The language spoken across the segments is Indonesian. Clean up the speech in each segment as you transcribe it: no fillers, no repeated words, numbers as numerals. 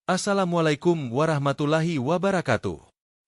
Assalamualaikum warahmatullahi wabarakatuh.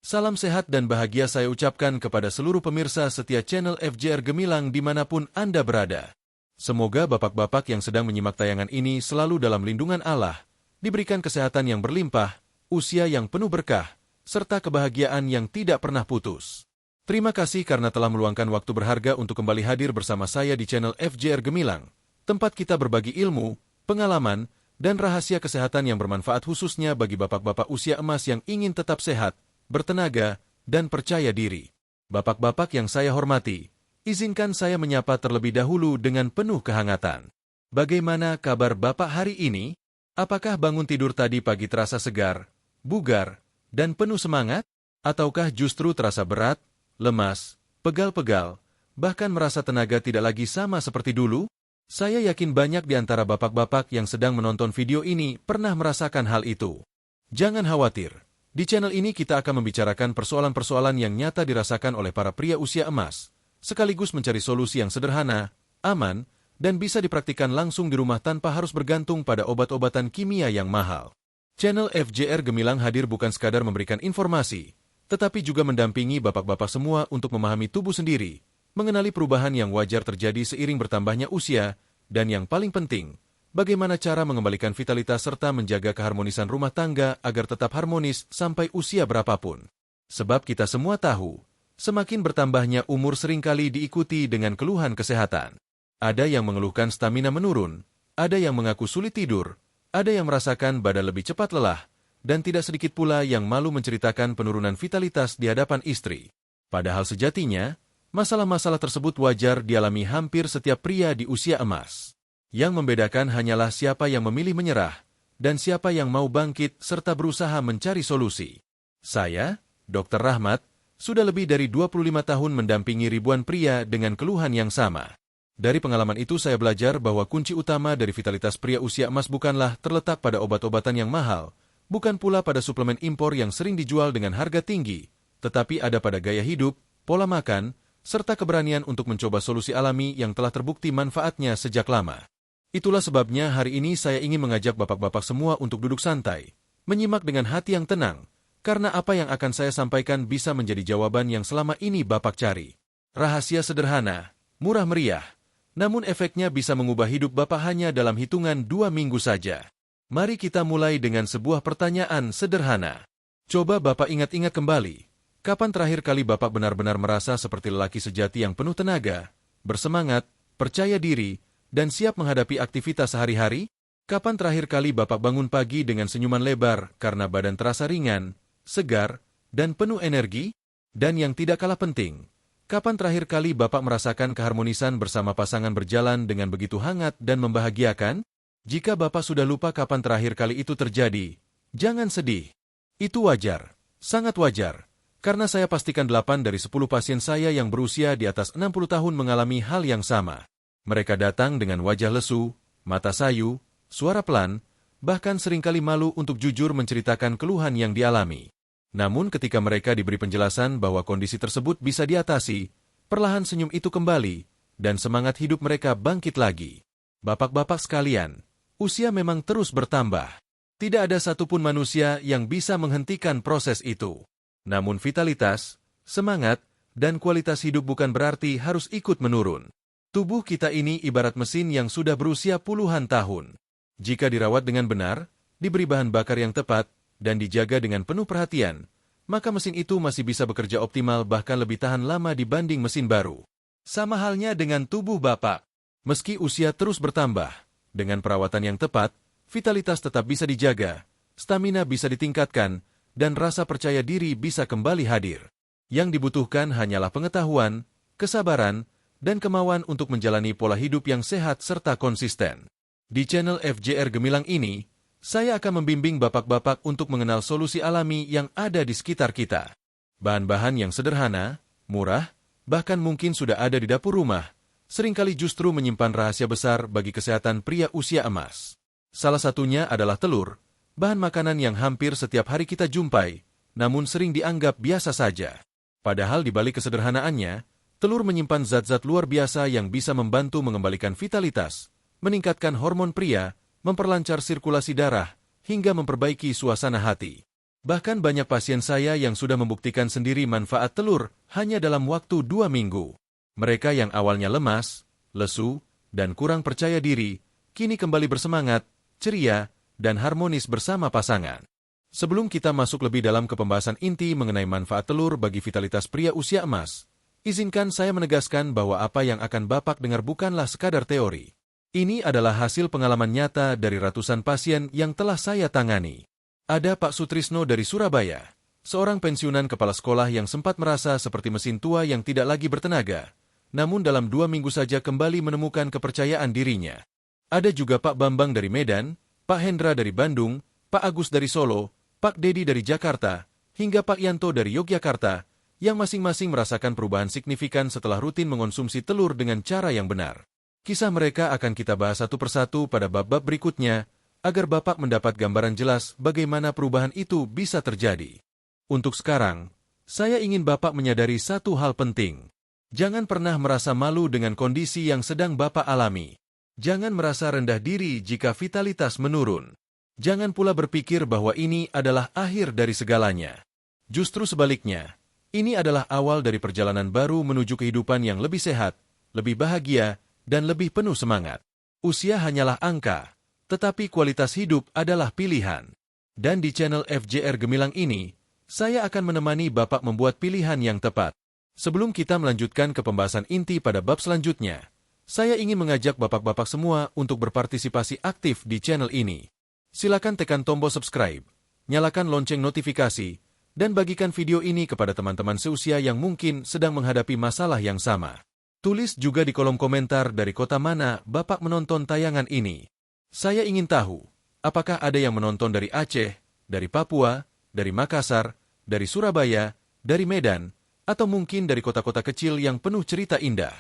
Salam sehat dan bahagia saya ucapkan kepada seluruh pemirsa setia channel FJR Gemilang dimanapun Anda berada. Semoga bapak-bapak yang sedang menyimak tayangan ini selalu dalam lindungan Allah, diberikan kesehatan yang berlimpah, usia yang penuh berkah, serta kebahagiaan yang tidak pernah putus. Terima kasih karena telah meluangkan waktu berharga untuk kembali hadir bersama saya di channel FJR Gemilang, tempat kita berbagi ilmu, pengalaman, dan rahasia kesehatan yang bermanfaat khususnya bagi bapak-bapak usia emas yang ingin tetap sehat, bertenaga, dan percaya diri. Bapak-bapak yang saya hormati, izinkan saya menyapa terlebih dahulu dengan penuh kehangatan. Bagaimana kabar Bapak hari ini? Apakah bangun tidur tadi pagi terasa segar, bugar, dan penuh semangat? Ataukah justru terasa berat, lemas, pegal-pegal, bahkan merasa tenaga tidak lagi sama seperti dulu? Saya yakin banyak di antara bapak-bapak yang sedang menonton video ini pernah merasakan hal itu. Jangan khawatir, di channel ini kita akan membicarakan persoalan-persoalan yang nyata dirasakan oleh para pria usia emas, sekaligus mencari solusi yang sederhana, aman, dan bisa dipraktikkan langsung di rumah tanpa harus bergantung pada obat-obatan kimia yang mahal. Channel FJR Gemilang hadir bukan sekadar memberikan informasi, tetapi juga mendampingi bapak-bapak semua untuk memahami tubuh sendiri, mengenali perubahan yang wajar terjadi seiring bertambahnya usia, dan yang paling penting, bagaimana cara mengembalikan vitalitas serta menjaga keharmonisan rumah tangga agar tetap harmonis sampai usia berapapun. Sebab kita semua tahu, semakin bertambahnya umur seringkali diikuti dengan keluhan kesehatan. Ada yang mengeluhkan stamina menurun, ada yang mengaku sulit tidur, ada yang merasakan badan lebih cepat lelah, dan tidak sedikit pula yang malu menceritakan penurunan vitalitas di hadapan istri. Padahal sejatinya, masalah-masalah tersebut wajar dialami hampir setiap pria di usia emas. Yang membedakan hanyalah siapa yang memilih menyerah, dan siapa yang mau bangkit serta berusaha mencari solusi. Saya, Dr. Rahmat, sudah lebih dari 25 tahun mendampingi ribuan pria dengan keluhan yang sama. Dari pengalaman itu saya belajar bahwa kunci utama dari vitalitas pria usia emas bukanlah terletak pada obat-obatan yang mahal, bukan pula pada suplemen impor yang sering dijual dengan harga tinggi, tetapi ada pada gaya hidup, pola makan, serta keberanian untuk mencoba solusi alami yang telah terbukti manfaatnya sejak lama. Itulah sebabnya hari ini saya ingin mengajak bapak-bapak semua untuk duduk santai, menyimak dengan hati yang tenang, karena apa yang akan saya sampaikan bisa menjadi jawaban yang selama ini bapak cari. Rahasia sederhana, murah meriah, namun efeknya bisa mengubah hidup bapak hanya dalam hitungan 2 minggu saja. Mari kita mulai dengan sebuah pertanyaan sederhana. Coba bapak ingat-ingat kembali. Kapan terakhir kali Bapak benar-benar merasa seperti lelaki sejati yang penuh tenaga, bersemangat, percaya diri, dan siap menghadapi aktivitas sehari-hari? Kapan terakhir kali Bapak bangun pagi dengan senyuman lebar karena badan terasa ringan, segar, dan penuh energi? Dan yang tidak kalah penting, kapan terakhir kali Bapak merasakan keharmonisan bersama pasangan berjalan dengan begitu hangat dan membahagiakan? Jika Bapak sudah lupa kapan terakhir kali itu terjadi, jangan sedih. Itu wajar, sangat wajar. Karena saya pastikan 8 dari 10 pasien saya yang berusia di atas 60 tahun mengalami hal yang sama. Mereka datang dengan wajah lesu, mata sayu, suara pelan, bahkan seringkali malu untuk jujur menceritakan keluhan yang dialami. Namun ketika mereka diberi penjelasan bahwa kondisi tersebut bisa diatasi, perlahan senyum itu kembali, dan semangat hidup mereka bangkit lagi. Bapak-bapak sekalian, usia memang terus bertambah. Tidak ada satupun manusia yang bisa menghentikan proses itu. Namun vitalitas, semangat, dan kualitas hidup bukan berarti harus ikut menurun. Tubuh kita ini ibarat mesin yang sudah berusia puluhan tahun. Jika dirawat dengan benar, diberi bahan bakar yang tepat, dan dijaga dengan penuh perhatian, maka mesin itu masih bisa bekerja optimal bahkan lebih tahan lama dibanding mesin baru. Sama halnya dengan tubuh Bapak. Meski usia terus bertambah, dengan perawatan yang tepat, vitalitas tetap bisa dijaga, stamina bisa ditingkatkan, dan rasa percaya diri bisa kembali hadir. Yang dibutuhkan hanyalah pengetahuan, kesabaran, dan kemauan untuk menjalani pola hidup yang sehat serta konsisten. Di channel FJR Gemilang ini, saya akan membimbing bapak-bapak untuk mengenal solusi alami yang ada di sekitar kita. Bahan-bahan yang sederhana, murah, bahkan mungkin sudah ada di dapur rumah, seringkali justru menyimpan rahasia besar bagi kesehatan pria usia emas. Salah satunya adalah telur, bahan makanan yang hampir setiap hari kita jumpai, namun sering dianggap biasa saja. Padahal di balik kesederhanaannya, telur menyimpan zat-zat luar biasa yang bisa membantu mengembalikan vitalitas, meningkatkan hormon pria, memperlancar sirkulasi darah, hingga memperbaiki suasana hati. Bahkan banyak pasien saya yang sudah membuktikan sendiri manfaat telur hanya dalam waktu 2 minggu. Mereka yang awalnya lemas, lesu, dan kurang percaya diri, kini kembali bersemangat, ceria, dan harmonis bersama pasangan. Sebelum kita masuk lebih dalam ke pembahasan inti mengenai manfaat telur bagi vitalitas pria usia emas, izinkan saya menegaskan bahwa apa yang akan Bapak dengar bukanlah sekadar teori. Ini adalah hasil pengalaman nyata dari ratusan pasien yang telah saya tangani. Ada Pak Sutrisno dari Surabaya, seorang pensiunan kepala sekolah yang sempat merasa seperti mesin tua yang tidak lagi bertenaga, namun dalam 2 minggu saja kembali menemukan kepercayaan dirinya. Ada juga Pak Bambang dari Medan, Pak Hendra dari Bandung, Pak Agus dari Solo, Pak Dedi dari Jakarta, hingga Pak Yanto dari Yogyakarta, yang masing-masing merasakan perubahan signifikan setelah rutin mengonsumsi telur dengan cara yang benar. Kisah mereka akan kita bahas satu persatu pada bab-bab berikutnya, agar Bapak mendapat gambaran jelas bagaimana perubahan itu bisa terjadi. Untuk sekarang, saya ingin Bapak menyadari satu hal penting. Jangan pernah merasa malu dengan kondisi yang sedang Bapak alami. Jangan merasa rendah diri jika vitalitas menurun. Jangan pula berpikir bahwa ini adalah akhir dari segalanya. Justru sebaliknya, ini adalah awal dari perjalanan baru menuju kehidupan yang lebih sehat, lebih bahagia, dan lebih penuh semangat. Usia hanyalah angka, tetapi kualitas hidup adalah pilihan. Dan di channel FJR Gemilang ini, saya akan menemani Bapak membuat pilihan yang tepat. Sebelum kita melanjutkan ke pembahasan inti pada bab selanjutnya, saya ingin mengajak Bapak-Bapak semua untuk berpartisipasi aktif di channel ini. Silakan tekan tombol subscribe, nyalakan lonceng notifikasi, dan bagikan video ini kepada teman-teman seusia yang mungkin sedang menghadapi masalah yang sama. Tulis juga di kolom komentar dari kota mana Bapak menonton tayangan ini. Saya ingin tahu, apakah ada yang menonton dari Aceh, dari Papua, dari Makassar, dari Surabaya, dari Medan, atau mungkin dari kota-kota kecil yang penuh cerita indah.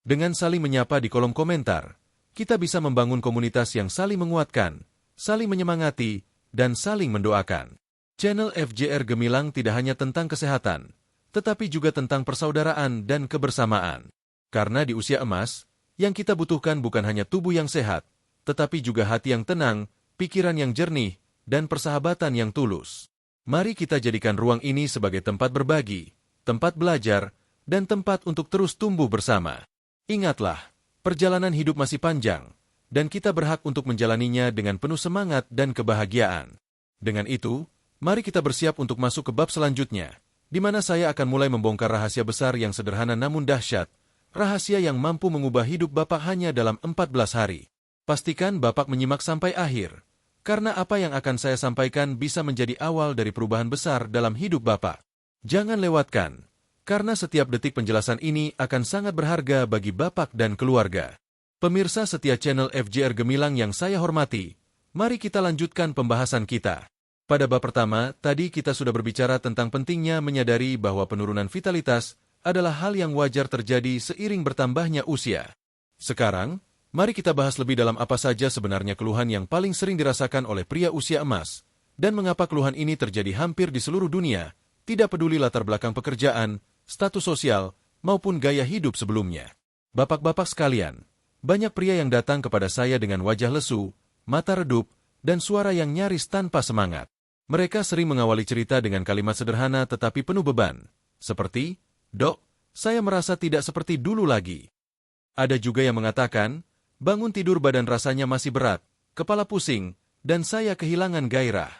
Dengan saling menyapa di kolom komentar, kita bisa membangun komunitas yang saling menguatkan, saling menyemangati, dan saling mendoakan. Channel FJR Gemilang tidak hanya tentang kesehatan, tetapi juga tentang persaudaraan dan kebersamaan. Karena di usia emas, yang kita butuhkan bukan hanya tubuh yang sehat, tetapi juga hati yang tenang, pikiran yang jernih, dan persahabatan yang tulus. Mari kita jadikan ruang ini sebagai tempat berbagi, tempat belajar, dan tempat untuk terus tumbuh bersama. Ingatlah, perjalanan hidup masih panjang, dan kita berhak untuk menjalaninya dengan penuh semangat dan kebahagiaan. Dengan itu, mari kita bersiap untuk masuk ke bab selanjutnya, di mana saya akan mulai membongkar rahasia besar yang sederhana namun dahsyat, rahasia yang mampu mengubah hidup Bapak hanya dalam 14 hari. Pastikan Bapak menyimak sampai akhir, karena apa yang akan saya sampaikan bisa menjadi awal dari perubahan besar dalam hidup Bapak. Jangan lewatkan, karena setiap detik penjelasan ini akan sangat berharga bagi Bapak dan keluarga. Pemirsa setia channel FJR Gemilang yang saya hormati, mari kita lanjutkan pembahasan kita. Pada bab pertama, tadi kita sudah berbicara tentang pentingnya menyadari bahwa penurunan vitalitas adalah hal yang wajar terjadi seiring bertambahnya usia. Sekarang, mari kita bahas lebih dalam apa saja sebenarnya keluhan yang paling sering dirasakan oleh pria usia emas, dan mengapa keluhan ini terjadi hampir di seluruh dunia, tidak peduli latar belakang pekerjaan, status sosial, maupun gaya hidup sebelumnya. Bapak-bapak sekalian, banyak pria yang datang kepada saya dengan wajah lesu, mata redup, dan suara yang nyaris tanpa semangat. Mereka sering mengawali cerita dengan kalimat sederhana tetapi penuh beban, seperti, "Dok, saya merasa tidak seperti dulu lagi." Ada juga yang mengatakan, "Bangun tidur badan rasanya masih berat, kepala pusing, dan saya kehilangan gairah."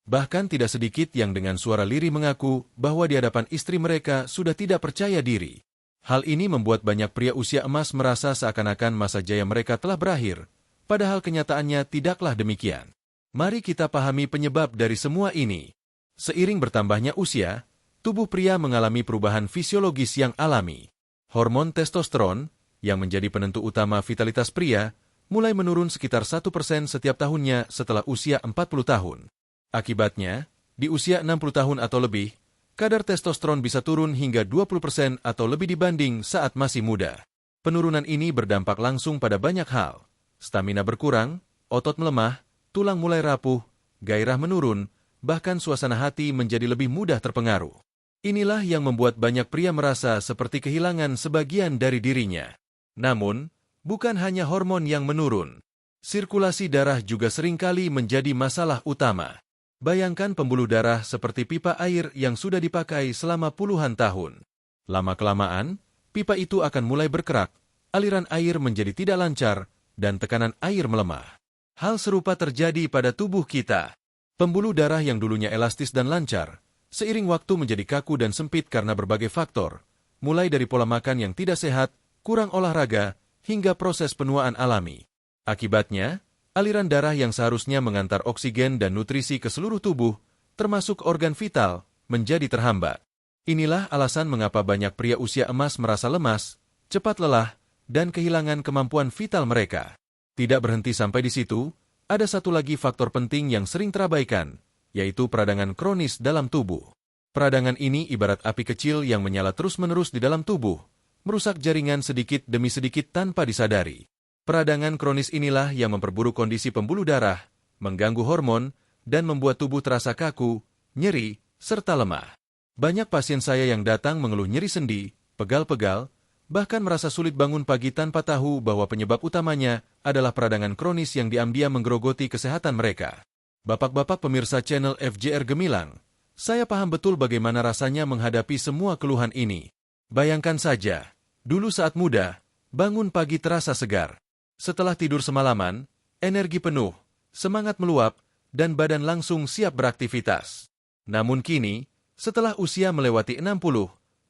Bahkan tidak sedikit yang dengan suara lirih mengaku bahwa di hadapan istri mereka sudah tidak percaya diri. Hal ini membuat banyak pria usia emas merasa seakan-akan masa jaya mereka telah berakhir, padahal kenyataannya tidaklah demikian. Mari kita pahami penyebab dari semua ini. Seiring bertambahnya usia, tubuh pria mengalami perubahan fisiologis yang alami. Hormon testosteron, yang menjadi penentu utama vitalitas pria, mulai menurun sekitar 1% setiap tahunnya setelah usia 40 tahun. Akibatnya, di usia 60 tahun atau lebih, kadar testosteron bisa turun hingga 20% atau lebih dibanding saat masih muda. Penurunan ini berdampak langsung pada banyak hal. Stamina berkurang, otot melemah, tulang mulai rapuh, gairah menurun, bahkan suasana hati menjadi lebih mudah terpengaruh. Inilah yang membuat banyak pria merasa seperti kehilangan sebagian dari dirinya. Namun, bukan hanya hormon yang menurun. Sirkulasi darah juga seringkali menjadi masalah utama. Bayangkan pembuluh darah seperti pipa air yang sudah dipakai selama puluhan tahun. Lama-kelamaan, pipa itu akan mulai berkerak, aliran air menjadi tidak lancar, dan tekanan air melemah. Hal serupa terjadi pada tubuh kita. Pembuluh darah yang dulunya elastis dan lancar, seiring waktu menjadi kaku dan sempit karena berbagai faktor, mulai dari pola makan yang tidak sehat, kurang olahraga, hingga proses penuaan alami. Akibatnya, aliran darah yang seharusnya mengantar oksigen dan nutrisi ke seluruh tubuh, termasuk organ vital, menjadi terhambat. Inilah alasan mengapa banyak pria usia emas merasa lemas, cepat lelah, dan kehilangan kemampuan vital mereka. Tidak berhenti sampai di situ, ada satu lagi faktor penting yang sering terabaikan, yaitu peradangan kronis dalam tubuh. Peradangan ini ibarat api kecil yang menyala terus-menerus di dalam tubuh, merusak jaringan sedikit demi sedikit tanpa disadari. Peradangan kronis inilah yang memperburuk kondisi pembuluh darah, mengganggu hormon, dan membuat tubuh terasa kaku, nyeri, serta lemah. Banyak pasien saya yang datang mengeluh nyeri sendi, pegal-pegal, bahkan merasa sulit bangun pagi tanpa tahu bahwa penyebab utamanya adalah peradangan kronis yang diam-diam menggerogoti kesehatan mereka. Bapak-bapak pemirsa channel FJR Gemilang, saya paham betul bagaimana rasanya menghadapi semua keluhan ini. Bayangkan saja, dulu saat muda, bangun pagi terasa segar. Setelah tidur semalaman, energi penuh, semangat meluap, dan badan langsung siap beraktivitas. Namun kini, setelah usia melewati 60,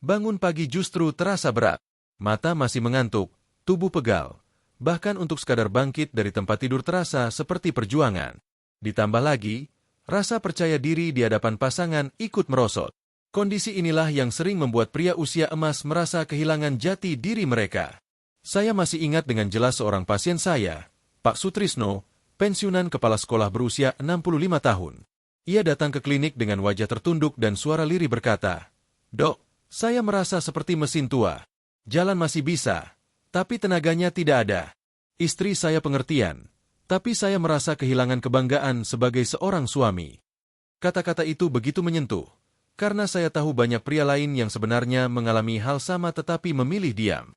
bangun pagi justru terasa berat. Mata masih mengantuk, tubuh pegal, bahkan untuk sekadar bangkit dari tempat tidur terasa seperti perjuangan. Ditambah lagi, rasa percaya diri di hadapan pasangan ikut merosot. Kondisi inilah yang sering membuat pria usia emas merasa kehilangan jati diri mereka. Saya masih ingat dengan jelas seorang pasien saya, Pak Sutrisno, pensiunan kepala sekolah berusia 65 tahun. Ia datang ke klinik dengan wajah tertunduk dan suara lirih berkata, "Dok, saya merasa seperti mesin tua. Jalan masih bisa, tapi tenaganya tidak ada. Istri saya pengertian, tapi saya merasa kehilangan kebanggaan sebagai seorang suami." Kata-kata itu begitu menyentuh, karena saya tahu banyak pria lain yang sebenarnya mengalami hal sama tetapi memilih diam.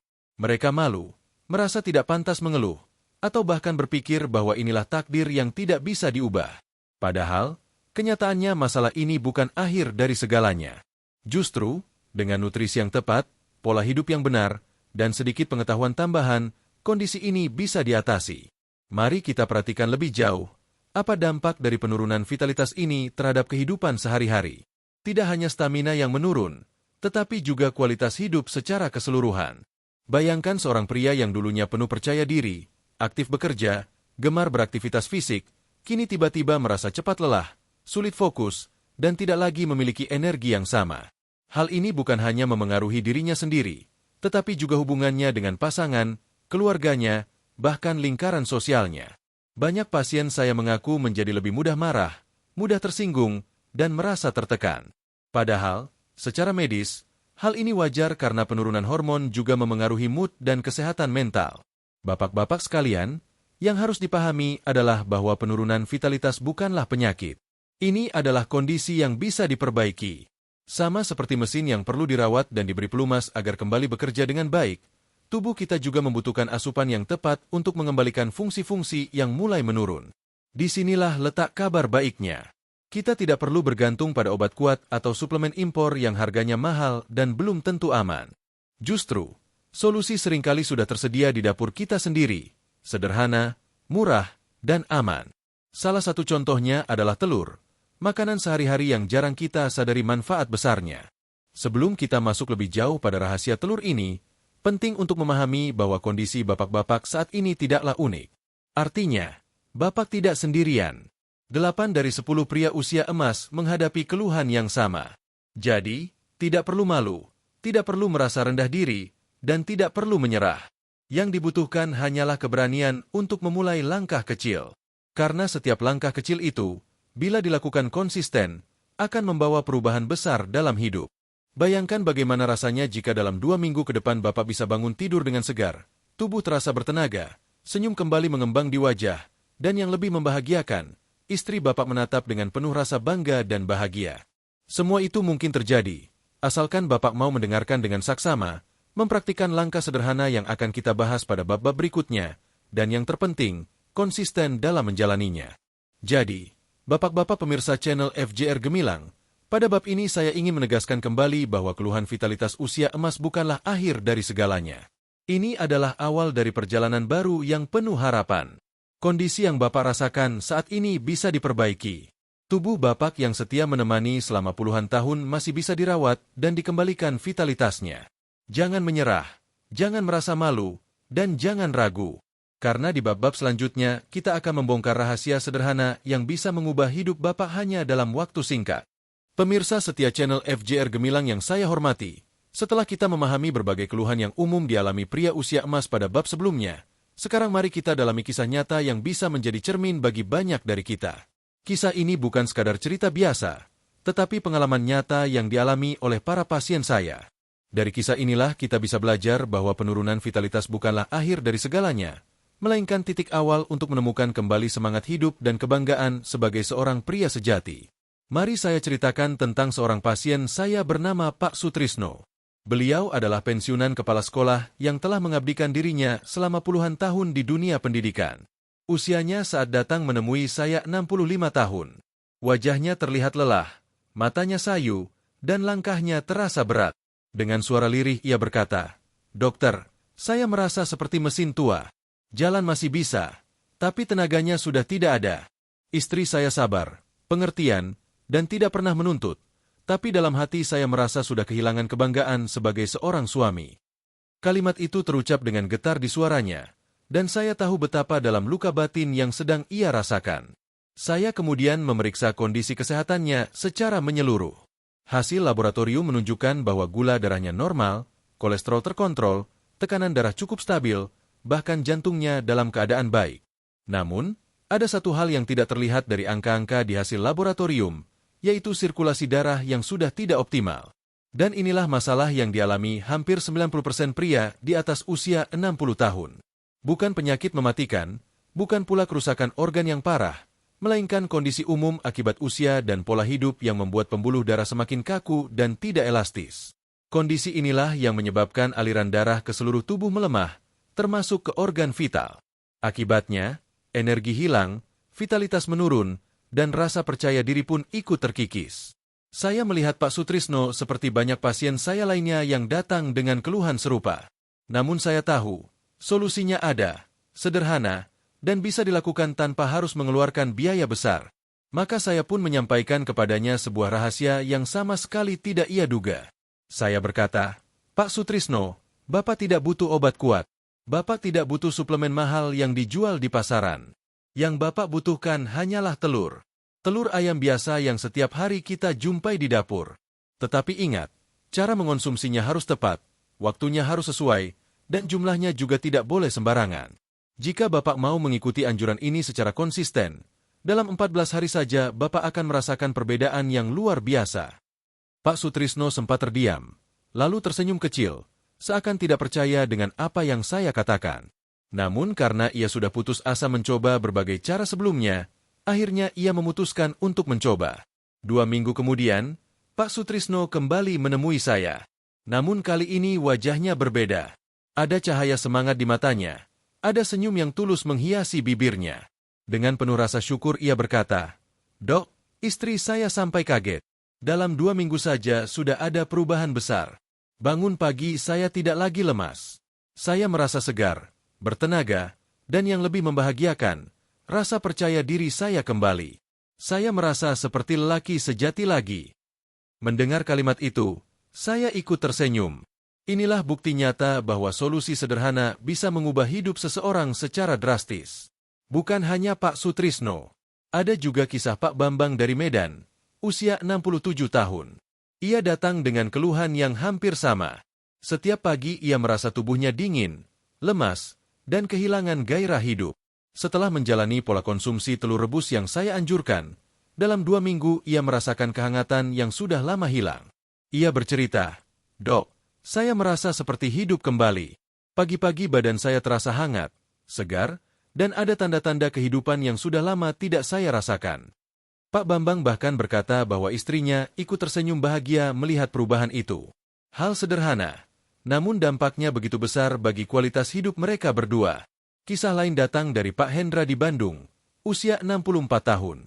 Mereka malu, merasa tidak pantas mengeluh, atau bahkan berpikir bahwa inilah takdir yang tidak bisa diubah. Padahal, kenyataannya masalah ini bukan akhir dari segalanya. Justru, dengan nutrisi yang tepat, pola hidup yang benar, dan sedikit pengetahuan tambahan, kondisi ini bisa diatasi. Mari kita perhatikan lebih jauh, apa dampak dari penurunan vitalitas ini terhadap kehidupan sehari-hari. Tidak hanya stamina yang menurun, tetapi juga kualitas hidup secara keseluruhan. Bayangkan seorang pria yang dulunya penuh percaya diri, aktif bekerja, gemar beraktivitas fisik, kini tiba-tiba merasa cepat lelah, sulit fokus, dan tidak lagi memiliki energi yang sama. Hal ini bukan hanya memengaruhi dirinya sendiri, tetapi juga hubungannya dengan pasangan, keluarganya, bahkan lingkaran sosialnya. Banyak pasien saya mengaku menjadi lebih mudah marah, mudah tersinggung, dan merasa tertekan. Padahal, secara medis, hal ini wajar karena penurunan hormon juga memengaruhi mood dan kesehatan mental. Bapak-bapak sekalian, yang harus dipahami adalah bahwa penurunan vitalitas bukanlah penyakit. Ini adalah kondisi yang bisa diperbaiki. Sama seperti mesin yang perlu dirawat dan diberi pelumas agar kembali bekerja dengan baik, tubuh kita juga membutuhkan asupan yang tepat untuk mengembalikan fungsi-fungsi yang mulai menurun. Disinilah letak kabar baiknya. Kita tidak perlu bergantung pada obat kuat atau suplemen impor yang harganya mahal dan belum tentu aman. Justru, solusi seringkali sudah tersedia di dapur kita sendiri, sederhana, murah, dan aman. Salah satu contohnya adalah telur, makanan sehari-hari yang jarang kita sadari manfaat besarnya. Sebelum kita masuk lebih jauh pada rahasia telur ini, penting untuk memahami bahwa kondisi bapak-bapak saat ini tidaklah unik. Artinya, bapak tidak sendirian. 8 dari 10 pria usia emas menghadapi keluhan yang sama. Jadi, tidak perlu malu, tidak perlu merasa rendah diri, dan tidak perlu menyerah. Yang dibutuhkan hanyalah keberanian untuk memulai langkah kecil. Karena setiap langkah kecil itu, bila dilakukan konsisten, akan membawa perubahan besar dalam hidup. Bayangkan bagaimana rasanya jika dalam 2 minggu ke depan Bapak bisa bangun tidur dengan segar, tubuh terasa bertenaga, senyum kembali mengembang di wajah, dan yang lebih membahagiakan, istri Bapak menatap dengan penuh rasa bangga dan bahagia. Semua itu mungkin terjadi, asalkan Bapak mau mendengarkan dengan saksama, mempraktikkan langkah sederhana yang akan kita bahas pada bab-bab berikutnya, dan yang terpenting, konsisten dalam menjalaninya. Jadi, bapak-bapak pemirsa channel FJR Gemilang, pada bab ini saya ingin menegaskan kembali bahwa keluhan vitalitas usia emas bukanlah akhir dari segalanya. Ini adalah awal dari perjalanan baru yang penuh harapan. Kondisi yang Bapak rasakan saat ini bisa diperbaiki. Tubuh Bapak yang setia menemani selama puluhan tahun masih bisa dirawat dan dikembalikan vitalitasnya. Jangan menyerah, jangan merasa malu, dan jangan ragu. Karena di bab-bab selanjutnya, kita akan membongkar rahasia sederhana yang bisa mengubah hidup Bapak hanya dalam waktu singkat. Pemirsa setia channel FJR Gemilang yang saya hormati, setelah kita memahami berbagai keluhan yang umum dialami pria usia emas pada bab sebelumnya, sekarang mari kita dalami kisah nyata yang bisa menjadi cermin bagi banyak dari kita. Kisah ini bukan sekadar cerita biasa, tetapi pengalaman nyata yang dialami oleh para pasien saya. Dari kisah inilah kita bisa belajar bahwa penurunan vitalitas bukanlah akhir dari segalanya, melainkan titik awal untuk menemukan kembali semangat hidup dan kebanggaan sebagai seorang pria sejati. Mari saya ceritakan tentang seorang pasien saya bernama Pak Sutrisno. Beliau adalah pensiunan kepala sekolah yang telah mengabdikan dirinya selama puluhan tahun di dunia pendidikan. Usianya saat datang menemui saya 65 tahun. Wajahnya terlihat lelah, matanya sayu, dan langkahnya terasa berat. Dengan suara lirih ia berkata, "Dokter, saya merasa seperti mesin tua. Jalan masih bisa, tapi tenaganya sudah tidak ada." Istri saya sabar, pengertian, dan tidak pernah menuntut, tapi dalam hati saya merasa sudah kehilangan kebanggaan sebagai seorang suami. Kalimat itu terucap dengan getar di suaranya, dan saya tahu betapa dalam luka batin yang sedang ia rasakan. Saya kemudian memeriksa kondisi kesehatannya secara menyeluruh. Hasil laboratorium menunjukkan bahwa gula darahnya normal, kolesterol terkontrol, tekanan darah cukup stabil, bahkan jantungnya dalam keadaan baik. Namun, ada satu hal yang tidak terlihat dari angka-angka di hasil laboratorium, yaitu sirkulasi darah yang sudah tidak optimal. Dan inilah masalah yang dialami hampir 90% pria di atas usia 60 tahun. Bukan penyakit mematikan, bukan pula kerusakan organ yang parah, melainkan kondisi umum akibat usia dan pola hidup yang membuat pembuluh darah semakin kaku dan tidak elastis. Kondisi inilah yang menyebabkan aliran darah ke seluruh tubuh melemah, termasuk ke organ vital. Akibatnya, energi hilang, vitalitas menurun, dan rasa percaya diri pun ikut terkikis. Saya melihat Pak Sutrisno seperti banyak pasien saya lainnya yang datang dengan keluhan serupa. Namun saya tahu, solusinya ada, sederhana, dan bisa dilakukan tanpa harus mengeluarkan biaya besar. Maka saya pun menyampaikan kepadanya sebuah rahasia yang sama sekali tidak ia duga. Saya berkata, "Pak Sutrisno, Bapak tidak butuh obat kuat. Bapak tidak butuh suplemen mahal yang dijual di pasaran. Yang Bapak butuhkan hanyalah telur. Telur ayam biasa yang setiap hari kita jumpai di dapur. Tetapi ingat, cara mengonsumsinya harus tepat, waktunya harus sesuai, dan jumlahnya juga tidak boleh sembarangan. Jika Bapak mau mengikuti anjuran ini secara konsisten, dalam 14 hari saja Bapak akan merasakan perbedaan yang luar biasa." Pak Sutrisno sempat terdiam, lalu tersenyum kecil, seakan tidak percaya dengan apa yang saya katakan. Namun karena ia sudah putus asa mencoba berbagai cara sebelumnya, akhirnya ia memutuskan untuk mencoba. 2 minggu kemudian, Pak Sutrisno kembali menemui saya. Namun kali ini wajahnya berbeda. Ada cahaya semangat di matanya, ada senyum yang tulus menghiasi bibirnya. Dengan penuh rasa syukur ia berkata, "Dok, istri saya sampai kaget. Dalam 2 minggu saja sudah ada perubahan besar. Bangun pagi saya tidak lagi lemas. Saya merasa segar, bertenaga, dan yang lebih membahagiakan, rasa percaya diri saya kembali. Saya merasa seperti lelaki sejati lagi." Mendengar kalimat itu, saya ikut tersenyum. Inilah bukti nyata bahwa solusi sederhana bisa mengubah hidup seseorang secara drastis. Bukan hanya Pak Sutrisno, ada juga kisah Pak Bambang dari Medan, usia 67 tahun. Ia datang dengan keluhan yang hampir sama. Setiap pagi ia merasa tubuhnya dingin, lemas, dan kehilangan gairah hidup. Setelah menjalani pola konsumsi telur rebus yang saya anjurkan, dalam 2 minggu ia merasakan kehangatan yang sudah lama hilang. Ia bercerita, "Dok, saya merasa seperti hidup kembali. Pagi-pagi badan saya terasa hangat, segar, dan ada tanda-tanda kehidupan yang sudah lama tidak saya rasakan." Pak Bambang bahkan berkata bahwa istrinya ikut tersenyum bahagia melihat perubahan itu. Hal sederhana, namun dampaknya begitu besar bagi kualitas hidup mereka berdua. Kisah lain datang dari Pak Hendra di Bandung, usia 64 tahun.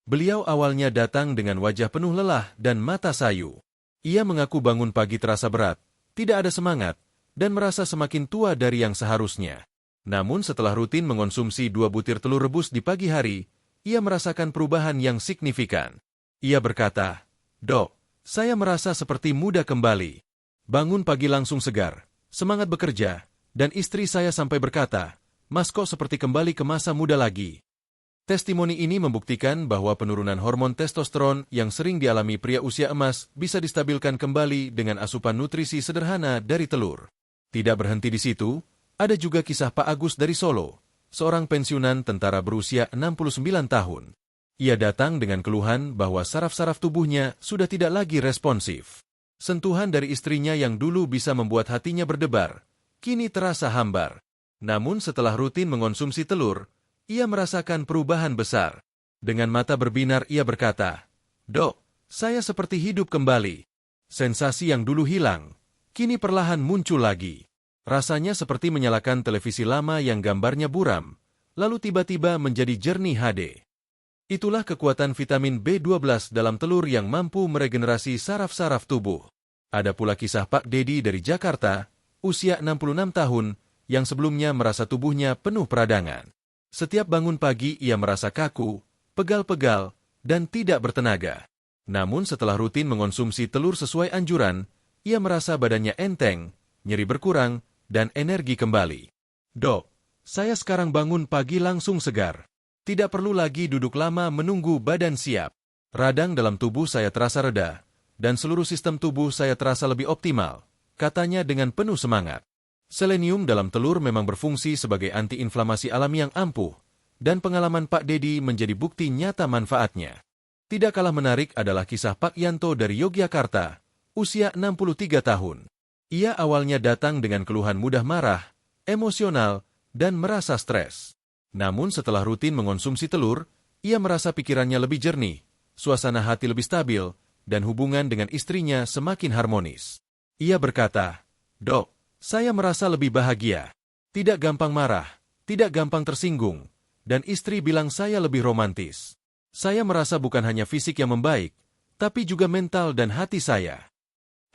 Beliau awalnya datang dengan wajah penuh lelah dan mata sayu. Ia mengaku bangun pagi terasa berat, tidak ada semangat, dan merasa semakin tua dari yang seharusnya. Namun setelah rutin mengonsumsi 2 butir telur rebus di pagi hari, ia merasakan perubahan yang signifikan. Ia berkata, "Dok, saya merasa seperti muda kembali. Bangun pagi langsung segar, semangat bekerja," dan istri saya sampai berkata, "Mas kok seperti kembali ke masa muda lagi." Testimoni ini membuktikan bahwa penurunan hormon testosteron yang sering dialami pria usia emas bisa distabilkan kembali dengan asupan nutrisi sederhana dari telur. Tidak berhenti di situ, ada juga kisah Pak Agus dari Solo, seorang pensiunan tentara berusia 69 tahun. Ia datang dengan keluhan bahwa saraf-saraf tubuhnya sudah tidak lagi responsif. Sentuhan dari istrinya yang dulu bisa membuat hatinya berdebar, kini terasa hambar. Namun setelah rutin mengonsumsi telur, ia merasakan perubahan besar. Dengan mata berbinar ia berkata, "Dok, saya seperti hidup kembali. Sensasi yang dulu hilang, kini perlahan muncul lagi. Rasanya seperti menyalakan televisi lama yang gambarnya buram, lalu tiba-tiba menjadi jernih HD." Itulah kekuatan vitamin B12 dalam telur yang mampu meregenerasi saraf-saraf tubuh. Ada pula kisah Pak Dedi dari Jakarta, usia 66 tahun, yang sebelumnya merasa tubuhnya penuh peradangan. Setiap bangun pagi ia merasa kaku, pegal-pegal, dan tidak bertenaga. Namun setelah rutin mengonsumsi telur sesuai anjuran, ia merasa badannya enteng, nyeri berkurang, dan energi kembali. "Dok, saya sekarang bangun pagi langsung segar. Tidak perlu lagi duduk lama menunggu badan siap. Radang dalam tubuh saya terasa reda, dan seluruh sistem tubuh saya terasa lebih optimal," katanya dengan penuh semangat. Selenium dalam telur memang berfungsi sebagai antiinflamasi alami yang ampuh, dan pengalaman Pak Dedi menjadi bukti nyata manfaatnya. Tidak kalah menarik adalah kisah Pak Yanto dari Yogyakarta, usia 63 tahun. Ia awalnya datang dengan keluhan mudah marah, emosional, dan merasa stres. Namun setelah rutin mengonsumsi telur, ia merasa pikirannya lebih jernih, suasana hati lebih stabil, dan hubungan dengan istrinya semakin harmonis. Ia berkata, "Dok, saya merasa lebih bahagia, tidak gampang marah, tidak gampang tersinggung, dan istri bilang saya lebih romantis. Saya merasa bukan hanya fisik yang membaik, tapi juga mental dan hati saya."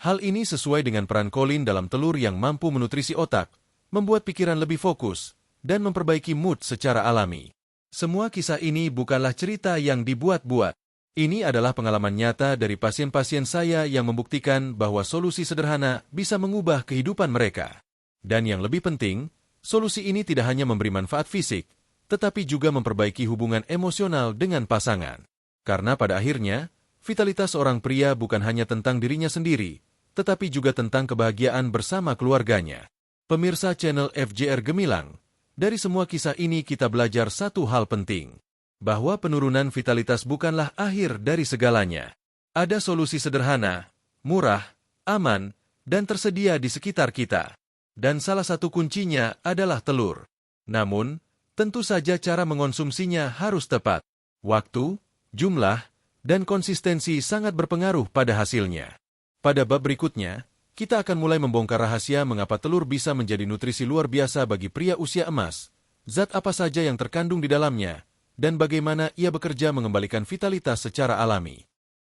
Hal ini sesuai dengan peran kolin dalam telur yang mampu menutrisi otak, membuat pikiran lebih fokus, dan memperbaiki mood secara alami. Semua kisah ini bukanlah cerita yang dibuat-buat. Ini adalah pengalaman nyata dari pasien-pasien saya yang membuktikan bahwa solusi sederhana bisa mengubah kehidupan mereka. Dan yang lebih penting, solusi ini tidak hanya memberi manfaat fisik, tetapi juga memperbaiki hubungan emosional dengan pasangan. Karena pada akhirnya, vitalitas seorang pria bukan hanya tentang dirinya sendiri, tetapi juga tentang kebahagiaan bersama keluarganya. Pemirsa channel FJR Gemilang, dari semua kisah ini kita belajar satu hal penting, bahwa penurunan vitalitas bukanlah akhir dari segalanya. Ada solusi sederhana, murah, aman, dan tersedia di sekitar kita. Dan salah satu kuncinya adalah telur. Namun, tentu saja cara mengonsumsinya harus tepat. Waktu, jumlah, dan konsistensi sangat berpengaruh pada hasilnya. Pada bab berikutnya, kita akan mulai membongkar rahasia mengapa telur bisa menjadi nutrisi luar biasa bagi pria usia emas, zat apa saja yang terkandung di dalamnya, dan bagaimana ia bekerja mengembalikan vitalitas secara alami.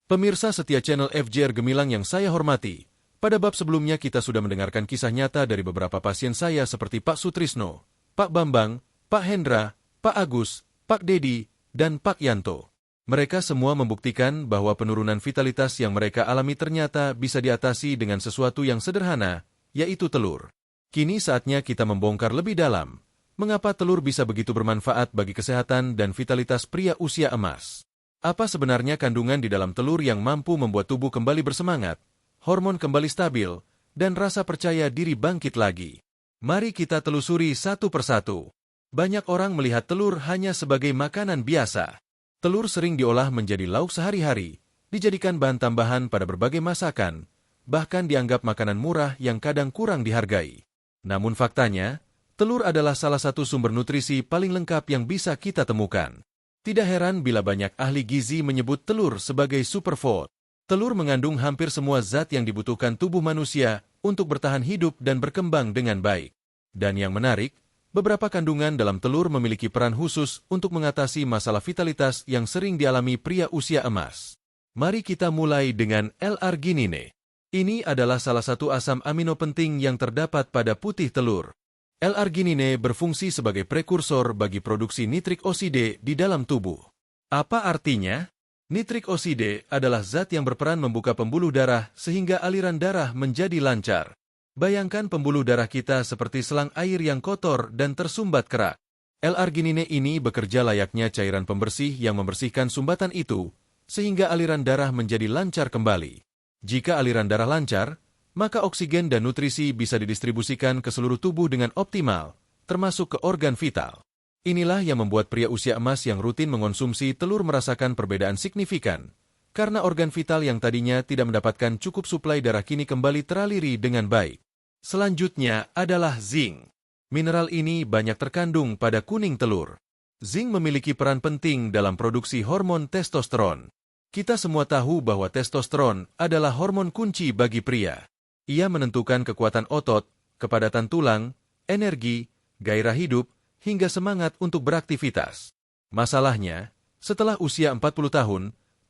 Pemirsa setia channel FJR Gemilang yang saya hormati, pada bab sebelumnya kita sudah mendengarkan kisah nyata dari beberapa pasien saya seperti Pak Sutrisno, Pak Bambang, Pak Hendra, Pak Agus, Pak Dedi, dan Pak Yanto. Mereka semua membuktikan bahwa penurunan vitalitas yang mereka alami ternyata bisa diatasi dengan sesuatu yang sederhana, yaitu telur. Kini saatnya kita membongkar lebih dalam, mengapa telur bisa begitu bermanfaat bagi kesehatan dan vitalitas pria usia emas. Apa sebenarnya kandungan di dalam telur yang mampu membuat tubuh kembali bersemangat, hormon kembali stabil, dan rasa percaya diri bangkit lagi? Mari kita telusuri satu persatu. Banyak orang melihat telur hanya sebagai makanan biasa. Telur sering diolah menjadi lauk sehari-hari, dijadikan bahan tambahan pada berbagai masakan, bahkan dianggap makanan murah yang kadang kurang dihargai. Namun faktanya, telur adalah salah satu sumber nutrisi paling lengkap yang bisa kita temukan. Tidak heran bila banyak ahli gizi menyebut telur sebagai superfood. Telur mengandung hampir semua zat yang dibutuhkan tubuh manusia untuk bertahan hidup dan berkembang dengan baik. Dan yang menarik, Beberapa kandungan dalam telur memiliki peran khusus untuk mengatasi masalah vitalitas yang sering dialami pria usia emas. Mari kita mulai dengan L-arginine. Ini adalah salah satu asam amino penting yang terdapat pada putih telur. L-arginine berfungsi sebagai prekursor bagi produksi nitrik oside di dalam tubuh. Apa artinya? Nitrik oside adalah zat yang berperan membuka pembuluh darah sehingga aliran darah menjadi lancar. Bayangkan pembuluh darah kita seperti selang air yang kotor dan tersumbat kerak. L-arginine ini bekerja layaknya cairan pembersih yang membersihkan sumbatan itu, sehingga aliran darah menjadi lancar kembali. Jika aliran darah lancar, maka oksigen dan nutrisi bisa didistribusikan ke seluruh tubuh dengan optimal, termasuk ke organ vital. Inilah yang membuat pria usia emas yang rutin mengonsumsi telur merasakan perbedaan signifikan, karena organ vital yang tadinya tidak mendapatkan cukup suplai darah kini kembali teraliri dengan baik. Selanjutnya adalah zinc. Mineral ini banyak terkandung pada kuning telur. Zinc memiliki peran penting dalam produksi hormon testosteron. Kita semua tahu bahwa testosteron adalah hormon kunci bagi pria. Ia menentukan kekuatan otot, kepadatan tulang, energi, gairah hidup, hingga semangat untuk beraktivitas. Masalahnya, setelah usia 40 tahun,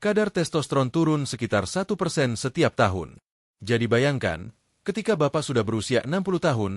kadar testosteron turun sekitar 1% setiap tahun. Jadi bayangkan, ketika Bapak sudah berusia 60 tahun,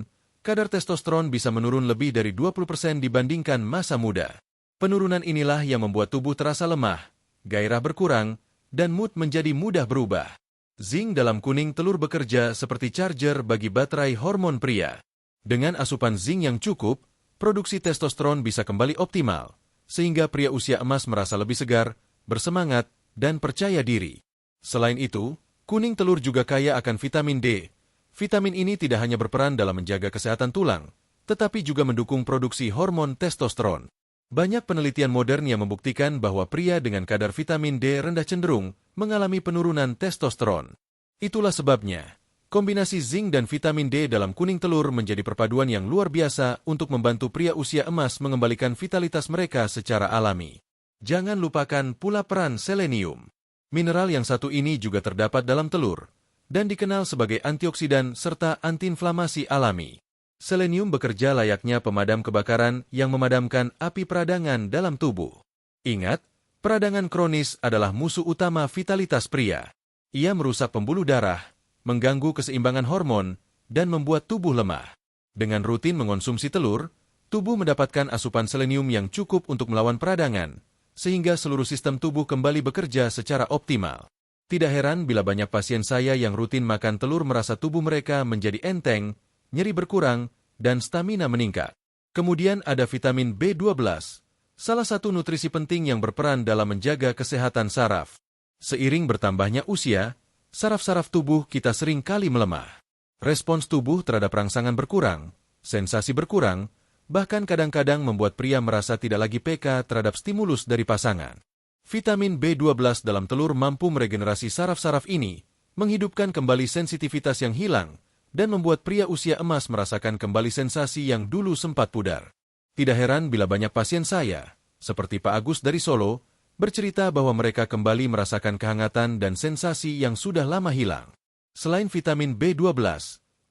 kadar testosteron bisa menurun lebih dari 20% dibandingkan masa muda. Penurunan inilah yang membuat tubuh terasa lemah, gairah berkurang, dan mood menjadi mudah berubah. Zinc dalam kuning telur bekerja seperti charger bagi baterai hormon pria. Dengan asupan zinc yang cukup, produksi testosteron bisa kembali optimal, sehingga pria usia emas merasa lebih segar, bersemangat, dan percaya diri. Selain itu, kuning telur juga kaya akan vitamin D. Vitamin ini tidak hanya berperan dalam menjaga kesehatan tulang, tetapi juga mendukung produksi hormon testosteron. Banyak penelitian modern yang membuktikan bahwa pria dengan kadar vitamin D rendah cenderung mengalami penurunan testosteron. Itulah sebabnya, kombinasi zinc dan vitamin D dalam kuning telur menjadi perpaduan yang luar biasa untuk membantu pria usia emas mengembalikan vitalitas mereka secara alami. Jangan lupakan pula peran selenium. Mineral yang satu ini juga terdapat dalam telur, dan dikenal sebagai antioksidan serta antiinflamasi alami. Selenium bekerja layaknya pemadam kebakaran yang memadamkan api peradangan dalam tubuh. Ingat, peradangan kronis adalah musuh utama vitalitas pria. Ia merusak pembuluh darah, mengganggu keseimbangan hormon, dan membuat tubuh lemah. Dengan rutin mengonsumsi telur, tubuh mendapatkan asupan selenium yang cukup untuk melawan peradangan, sehingga seluruh sistem tubuh kembali bekerja secara optimal. Tidak heran bila banyak pasien saya yang rutin makan telur merasa tubuh mereka menjadi enteng, nyeri berkurang, dan stamina meningkat. Kemudian ada vitamin B12, salah satu nutrisi penting yang berperan dalam menjaga kesehatan saraf. Seiring bertambahnya usia, saraf-saraf tubuh kita sering kali melemah. Respons tubuh terhadap rangsangan berkurang, sensasi berkurang, bahkan kadang-kadang membuat pria merasa tidak lagi peka terhadap stimulus dari pasangan. Vitamin B12 dalam telur mampu meregenerasi saraf-saraf ini, menghidupkan kembali sensitivitas yang hilang, dan membuat pria usia emas merasakan kembali sensasi yang dulu sempat pudar. Tidak heran bila banyak pasien saya, seperti Pak Agus dari Solo, bercerita bahwa mereka kembali merasakan kehangatan dan sensasi yang sudah lama hilang. Selain vitamin B12,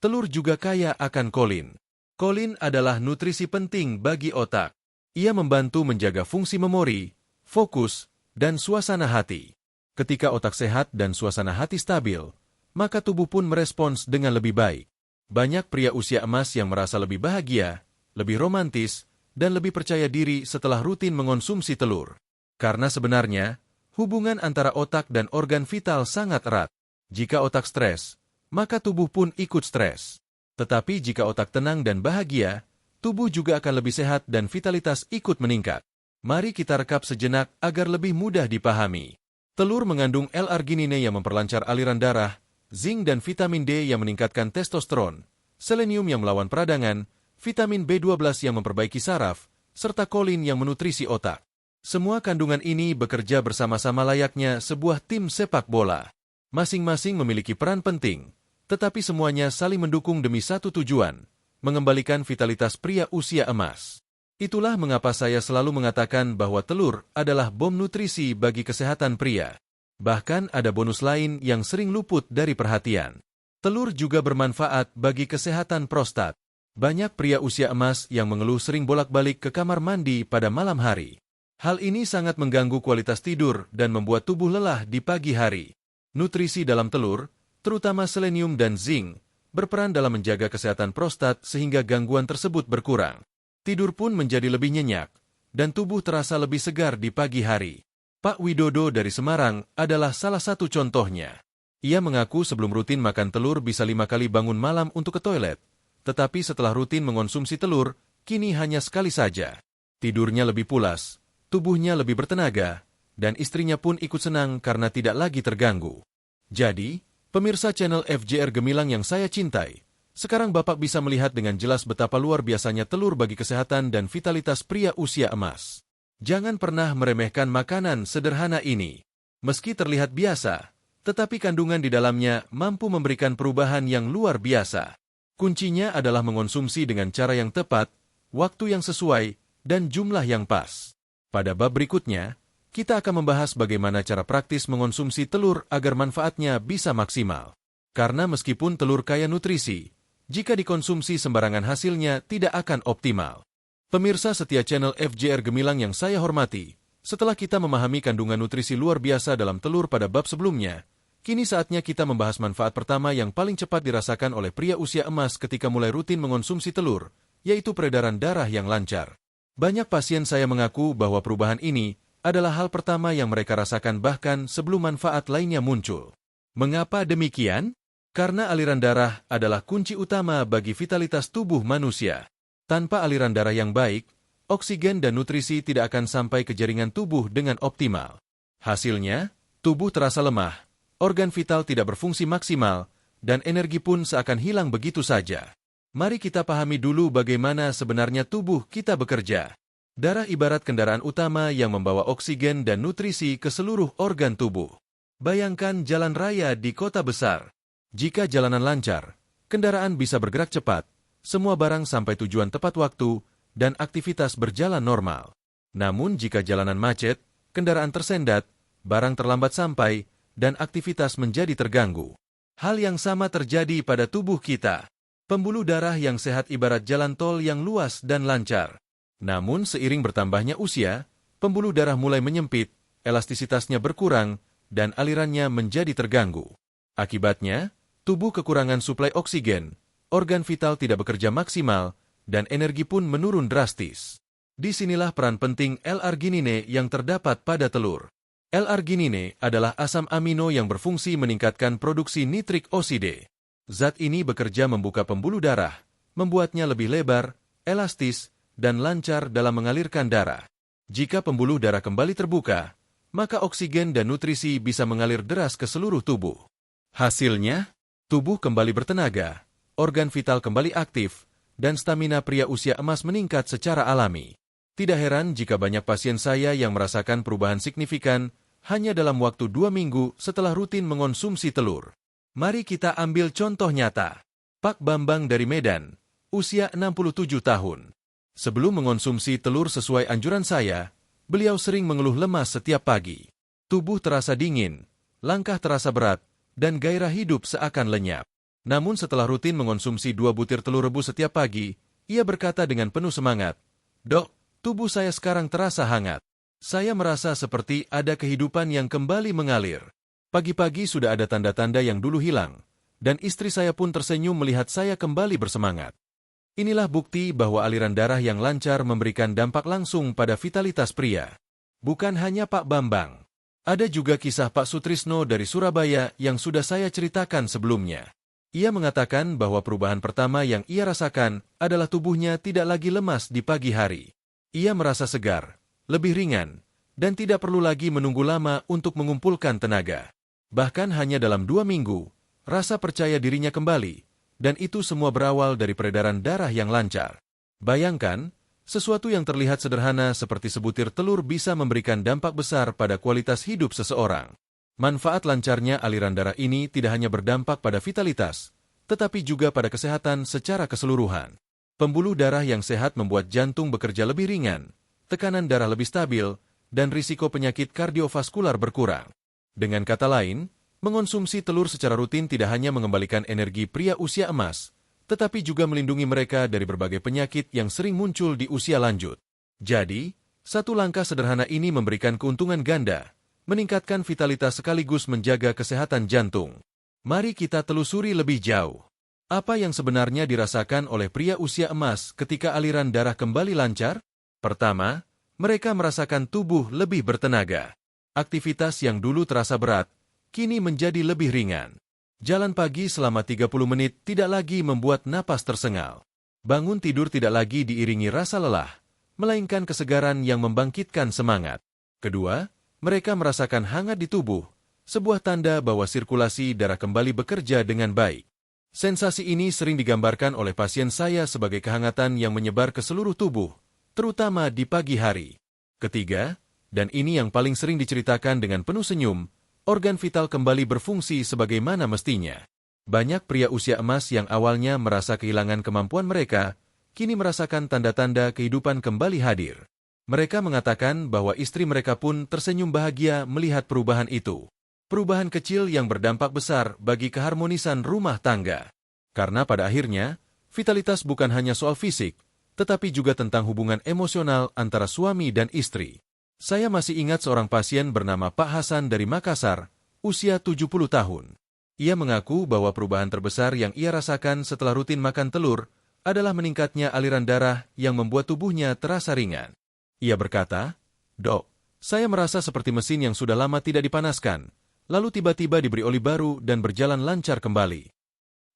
telur juga kaya akan kolin. Kolin adalah nutrisi penting bagi otak. Ia membantu menjaga fungsi memori, fokus, dan suasana hati. Ketika otak sehat dan suasana hati stabil, maka tubuh pun merespons dengan lebih baik. Banyak pria usia emas yang merasa lebih bahagia, lebih romantis, dan lebih percaya diri setelah rutin mengonsumsi telur. Karena sebenarnya, hubungan antara otak dan organ vital sangat erat. Jika otak stres, maka tubuh pun ikut stres. Tetapi jika otak tenang dan bahagia, tubuh juga akan lebih sehat dan vitalitas ikut meningkat. Mari kita rekap sejenak agar lebih mudah dipahami. Telur mengandung L-arginine yang memperlancar aliran darah, zinc dan vitamin D yang meningkatkan testosteron, selenium yang melawan peradangan, vitamin B12 yang memperbaiki saraf, serta kolin yang menutrisi otak. Semua kandungan ini bekerja bersama-sama layaknya sebuah tim sepak bola. Masing-masing memiliki peran penting, tetapi semuanya saling mendukung demi satu tujuan, mengembalikan vitalitas pria usia emas. Itulah mengapa saya selalu mengatakan bahwa telur adalah bom nutrisi bagi kesehatan pria. Bahkan ada bonus lain yang sering luput dari perhatian. Telur juga bermanfaat bagi kesehatan prostat. Banyak pria usia emas yang mengeluh sering bolak-balik ke kamar mandi pada malam hari. Hal ini sangat mengganggu kualitas tidur dan membuat tubuh lelah di pagi hari. Nutrisi dalam telur, terutama selenium dan zinc, berperan dalam menjaga kesehatan prostat sehingga gangguan tersebut berkurang. Tidur pun menjadi lebih nyenyak, dan tubuh terasa lebih segar di pagi hari. Pak Widodo dari Semarang adalah salah satu contohnya. Ia mengaku sebelum rutin makan telur bisa 5 kali bangun malam untuk ke toilet, tetapi setelah rutin mengonsumsi telur, kini hanya sekali saja. Tidurnya lebih pulas, tubuhnya lebih bertenaga, dan istrinya pun ikut senang karena tidak lagi terganggu. Jadi, pemirsa channel FJR Gemilang yang saya cintai, sekarang Bapak bisa melihat dengan jelas betapa luar biasanya telur bagi kesehatan dan vitalitas pria usia emas. Jangan pernah meremehkan makanan sederhana ini. Meski terlihat biasa, tetapi kandungan di dalamnya mampu memberikan perubahan yang luar biasa. Kuncinya adalah mengonsumsi dengan cara yang tepat, waktu yang sesuai, dan jumlah yang pas. Pada bab berikutnya, kita akan membahas bagaimana cara praktis mengonsumsi telur agar manfaatnya bisa maksimal. Karena meskipun telur kaya nutrisi, jika dikonsumsi sembarangan hasilnya tidak akan optimal. Pemirsa setia channel FJR Gemilang yang saya hormati, setelah kita memahami kandungan nutrisi luar biasa dalam telur pada bab sebelumnya, kini saatnya kita membahas manfaat pertama yang paling cepat dirasakan oleh pria usia emas ketika mulai rutin mengonsumsi telur, yaitu peredaran darah yang lancar. Banyak pasien saya mengaku bahwa perubahan ini adalah hal pertama yang mereka rasakan bahkan sebelum manfaat lainnya muncul. Mengapa demikian? Karena aliran darah adalah kunci utama bagi vitalitas tubuh manusia. Tanpa aliran darah yang baik, oksigen dan nutrisi tidak akan sampai ke jaringan tubuh dengan optimal. Hasilnya, tubuh terasa lemah, organ vital tidak berfungsi maksimal, dan energi pun seakan hilang begitu saja. Mari kita pahami dulu bagaimana sebenarnya tubuh kita bekerja. Darah ibarat kendaraan utama yang membawa oksigen dan nutrisi ke seluruh organ tubuh. Bayangkan jalan raya di kota besar. Jika jalanan lancar, kendaraan bisa bergerak cepat, semua barang sampai tujuan tepat waktu, dan aktivitas berjalan normal. Namun jika jalanan macet, kendaraan tersendat, barang terlambat sampai, dan aktivitas menjadi terganggu. Hal yang sama terjadi pada tubuh kita. Pembuluh darah yang sehat ibarat jalan tol yang luas dan lancar. Namun seiring bertambahnya usia, pembuluh darah mulai menyempit, elastisitasnya berkurang, dan alirannya menjadi terganggu. Akibatnya, tubuh kekurangan suplai oksigen, organ vital tidak bekerja maksimal, dan energi pun menurun drastis. Disinilah peran penting L-arginine yang terdapat pada telur. L-arginine adalah asam amino yang berfungsi meningkatkan produksi nitrik oside. Zat ini bekerja membuka pembuluh darah, membuatnya lebih lebar, elastis, dan lancar dalam mengalirkan darah. Jika pembuluh darah kembali terbuka, maka oksigen dan nutrisi bisa mengalir deras ke seluruh tubuh. Hasilnya, tubuh kembali bertenaga, organ vital kembali aktif, dan stamina pria usia emas meningkat secara alami. Tidak heran jika banyak pasien saya yang merasakan perubahan signifikan hanya dalam waktu 2 minggu setelah rutin mengonsumsi telur. Mari kita ambil contoh nyata. Pak Bambang dari Medan, usia 67 tahun. Sebelum mengonsumsi telur sesuai anjuran saya, beliau sering mengeluh lemas setiap pagi. Tubuh terasa dingin, langkah terasa berat, dan gairah hidup seakan lenyap. Namun setelah rutin mengonsumsi 2 butir telur rebus setiap pagi, ia berkata dengan penuh semangat, "Dok, tubuh saya sekarang terasa hangat. Saya merasa seperti ada kehidupan yang kembali mengalir. Pagi-pagi sudah ada tanda-tanda yang dulu hilang, dan istri saya pun tersenyum melihat saya kembali bersemangat." Inilah bukti bahwa aliran darah yang lancar memberikan dampak langsung pada vitalitas pria. Bukan hanya Pak Bambang. Ada juga kisah Pak Sutrisno dari Surabaya yang sudah saya ceritakan sebelumnya. Ia mengatakan bahwa perubahan pertama yang ia rasakan adalah tubuhnya tidak lagi lemas di pagi hari. Ia merasa segar, lebih ringan, dan tidak perlu lagi menunggu lama untuk mengumpulkan tenaga. Bahkan hanya dalam 2 minggu, rasa percaya dirinya kembali, dan itu semua berawal dari peredaran darah yang lancar. Bayangkan, sesuatu yang terlihat sederhana seperti sebutir telur bisa memberikan dampak besar pada kualitas hidup seseorang. Manfaat lancarnya aliran darah ini tidak hanya berdampak pada vitalitas, tetapi juga pada kesehatan secara keseluruhan. Pembuluh darah yang sehat membuat jantung bekerja lebih ringan, tekanan darah lebih stabil, dan risiko penyakit kardiovaskular berkurang. Dengan kata lain, mengonsumsi telur secara rutin tidak hanya mengembalikan energi pria usia emas, tetapi juga melindungi mereka dari berbagai penyakit yang sering muncul di usia lanjut. Jadi, satu langkah sederhana ini memberikan keuntungan ganda, meningkatkan vitalitas sekaligus menjaga kesehatan jantung. Mari kita telusuri lebih jauh. Apa yang sebenarnya dirasakan oleh pria usia emas ketika aliran darah kembali lancar? Pertama, mereka merasakan tubuh lebih bertenaga. Aktivitas yang dulu terasa berat, kini menjadi lebih ringan. Jalan pagi selama 30 menit tidak lagi membuat napas tersengal. Bangun tidur tidak lagi diiringi rasa lelah, melainkan kesegaran yang membangkitkan semangat. Kedua, mereka merasakan hangat di tubuh, sebuah tanda bahwa sirkulasi darah kembali bekerja dengan baik. Sensasi ini sering digambarkan oleh pasien saya sebagai kehangatan yang menyebar ke seluruh tubuh, terutama di pagi hari. Ketiga, dan ini yang paling sering diceritakan dengan penuh senyum, organ vital kembali berfungsi sebagaimana mestinya. Banyak pria usia emas yang awalnya merasa kehilangan kemampuan mereka, kini merasakan tanda-tanda kehidupan kembali hadir. Mereka mengatakan bahwa istri mereka pun tersenyum bahagia melihat perubahan itu. Perubahan kecil yang berdampak besar bagi keharmonisan rumah tangga. Karena pada akhirnya, vitalitas bukan hanya soal fisik, tetapi juga tentang hubungan emosional antara suami dan istri. Saya masih ingat seorang pasien bernama Pak Hasan dari Makassar, usia 70 tahun. Ia mengaku bahwa perubahan terbesar yang ia rasakan setelah rutin makan telur adalah meningkatnya aliran darah yang membuat tubuhnya terasa ringan. Ia berkata, "Dok, saya merasa seperti mesin yang sudah lama tidak dipanaskan, lalu tiba-tiba diberi oli baru dan berjalan lancar kembali."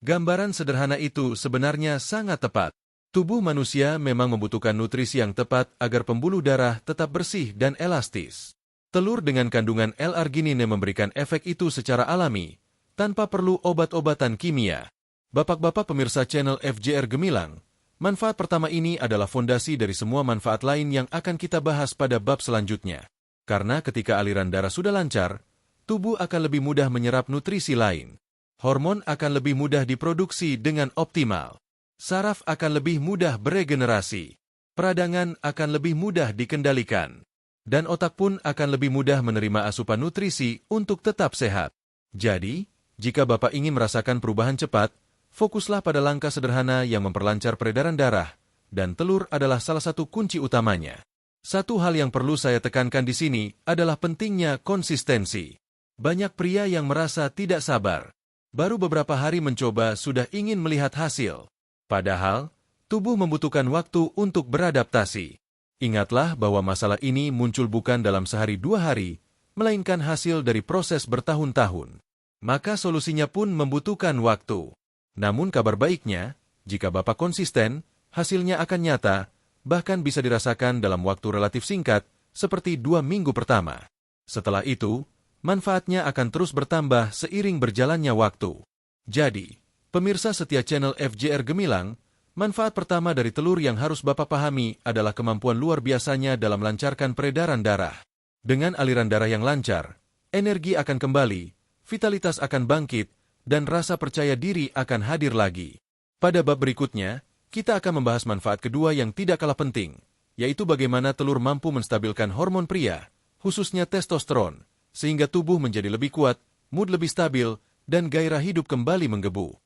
Gambaran sederhana itu sebenarnya sangat tepat. Tubuh manusia memang membutuhkan nutrisi yang tepat agar pembuluh darah tetap bersih dan elastis. Telur dengan kandungan L-arginine memberikan efek itu secara alami, tanpa perlu obat-obatan kimia. Bapak-bapak pemirsa channel FJR Gemilang, manfaat pertama ini adalah fondasi dari semua manfaat lain yang akan kita bahas pada bab selanjutnya. Karena ketika aliran darah sudah lancar, tubuh akan lebih mudah menyerap nutrisi lain. Hormon akan lebih mudah diproduksi dengan optimal. Saraf akan lebih mudah beregenerasi. Peradangan akan lebih mudah dikendalikan. Dan otak pun akan lebih mudah menerima asupan nutrisi untuk tetap sehat. Jadi, jika Bapak ingin merasakan perubahan cepat, fokuslah pada langkah sederhana yang memperlancar peredaran darah, dan telur adalah salah satu kunci utamanya. Satu hal yang perlu saya tekankan di sini adalah pentingnya konsistensi. Banyak pria yang merasa tidak sabar. Baru beberapa hari mencoba sudah ingin melihat hasil. Padahal, tubuh membutuhkan waktu untuk beradaptasi. Ingatlah bahwa masalah ini muncul bukan dalam sehari dua hari, melainkan hasil dari proses bertahun-tahun. Maka solusinya pun membutuhkan waktu. Namun kabar baiknya, jika Bapak konsisten, hasilnya akan nyata, bahkan bisa dirasakan dalam waktu relatif singkat, seperti 2 minggu pertama. Setelah itu, manfaatnya akan terus bertambah seiring berjalannya waktu. Jadi, pemirsa setia channel FJR Gemilang, manfaat pertama dari telur yang harus Bapak pahami adalah kemampuan luar biasanya dalam melancarkan peredaran darah. Dengan aliran darah yang lancar, energi akan kembali, vitalitas akan bangkit, dan rasa percaya diri akan hadir lagi. Pada bab berikutnya, kita akan membahas manfaat kedua yang tidak kalah penting, yaitu bagaimana telur mampu menstabilkan hormon pria, khususnya testosteron, sehingga tubuh menjadi lebih kuat, mood lebih stabil, dan gairah hidup kembali menggebu.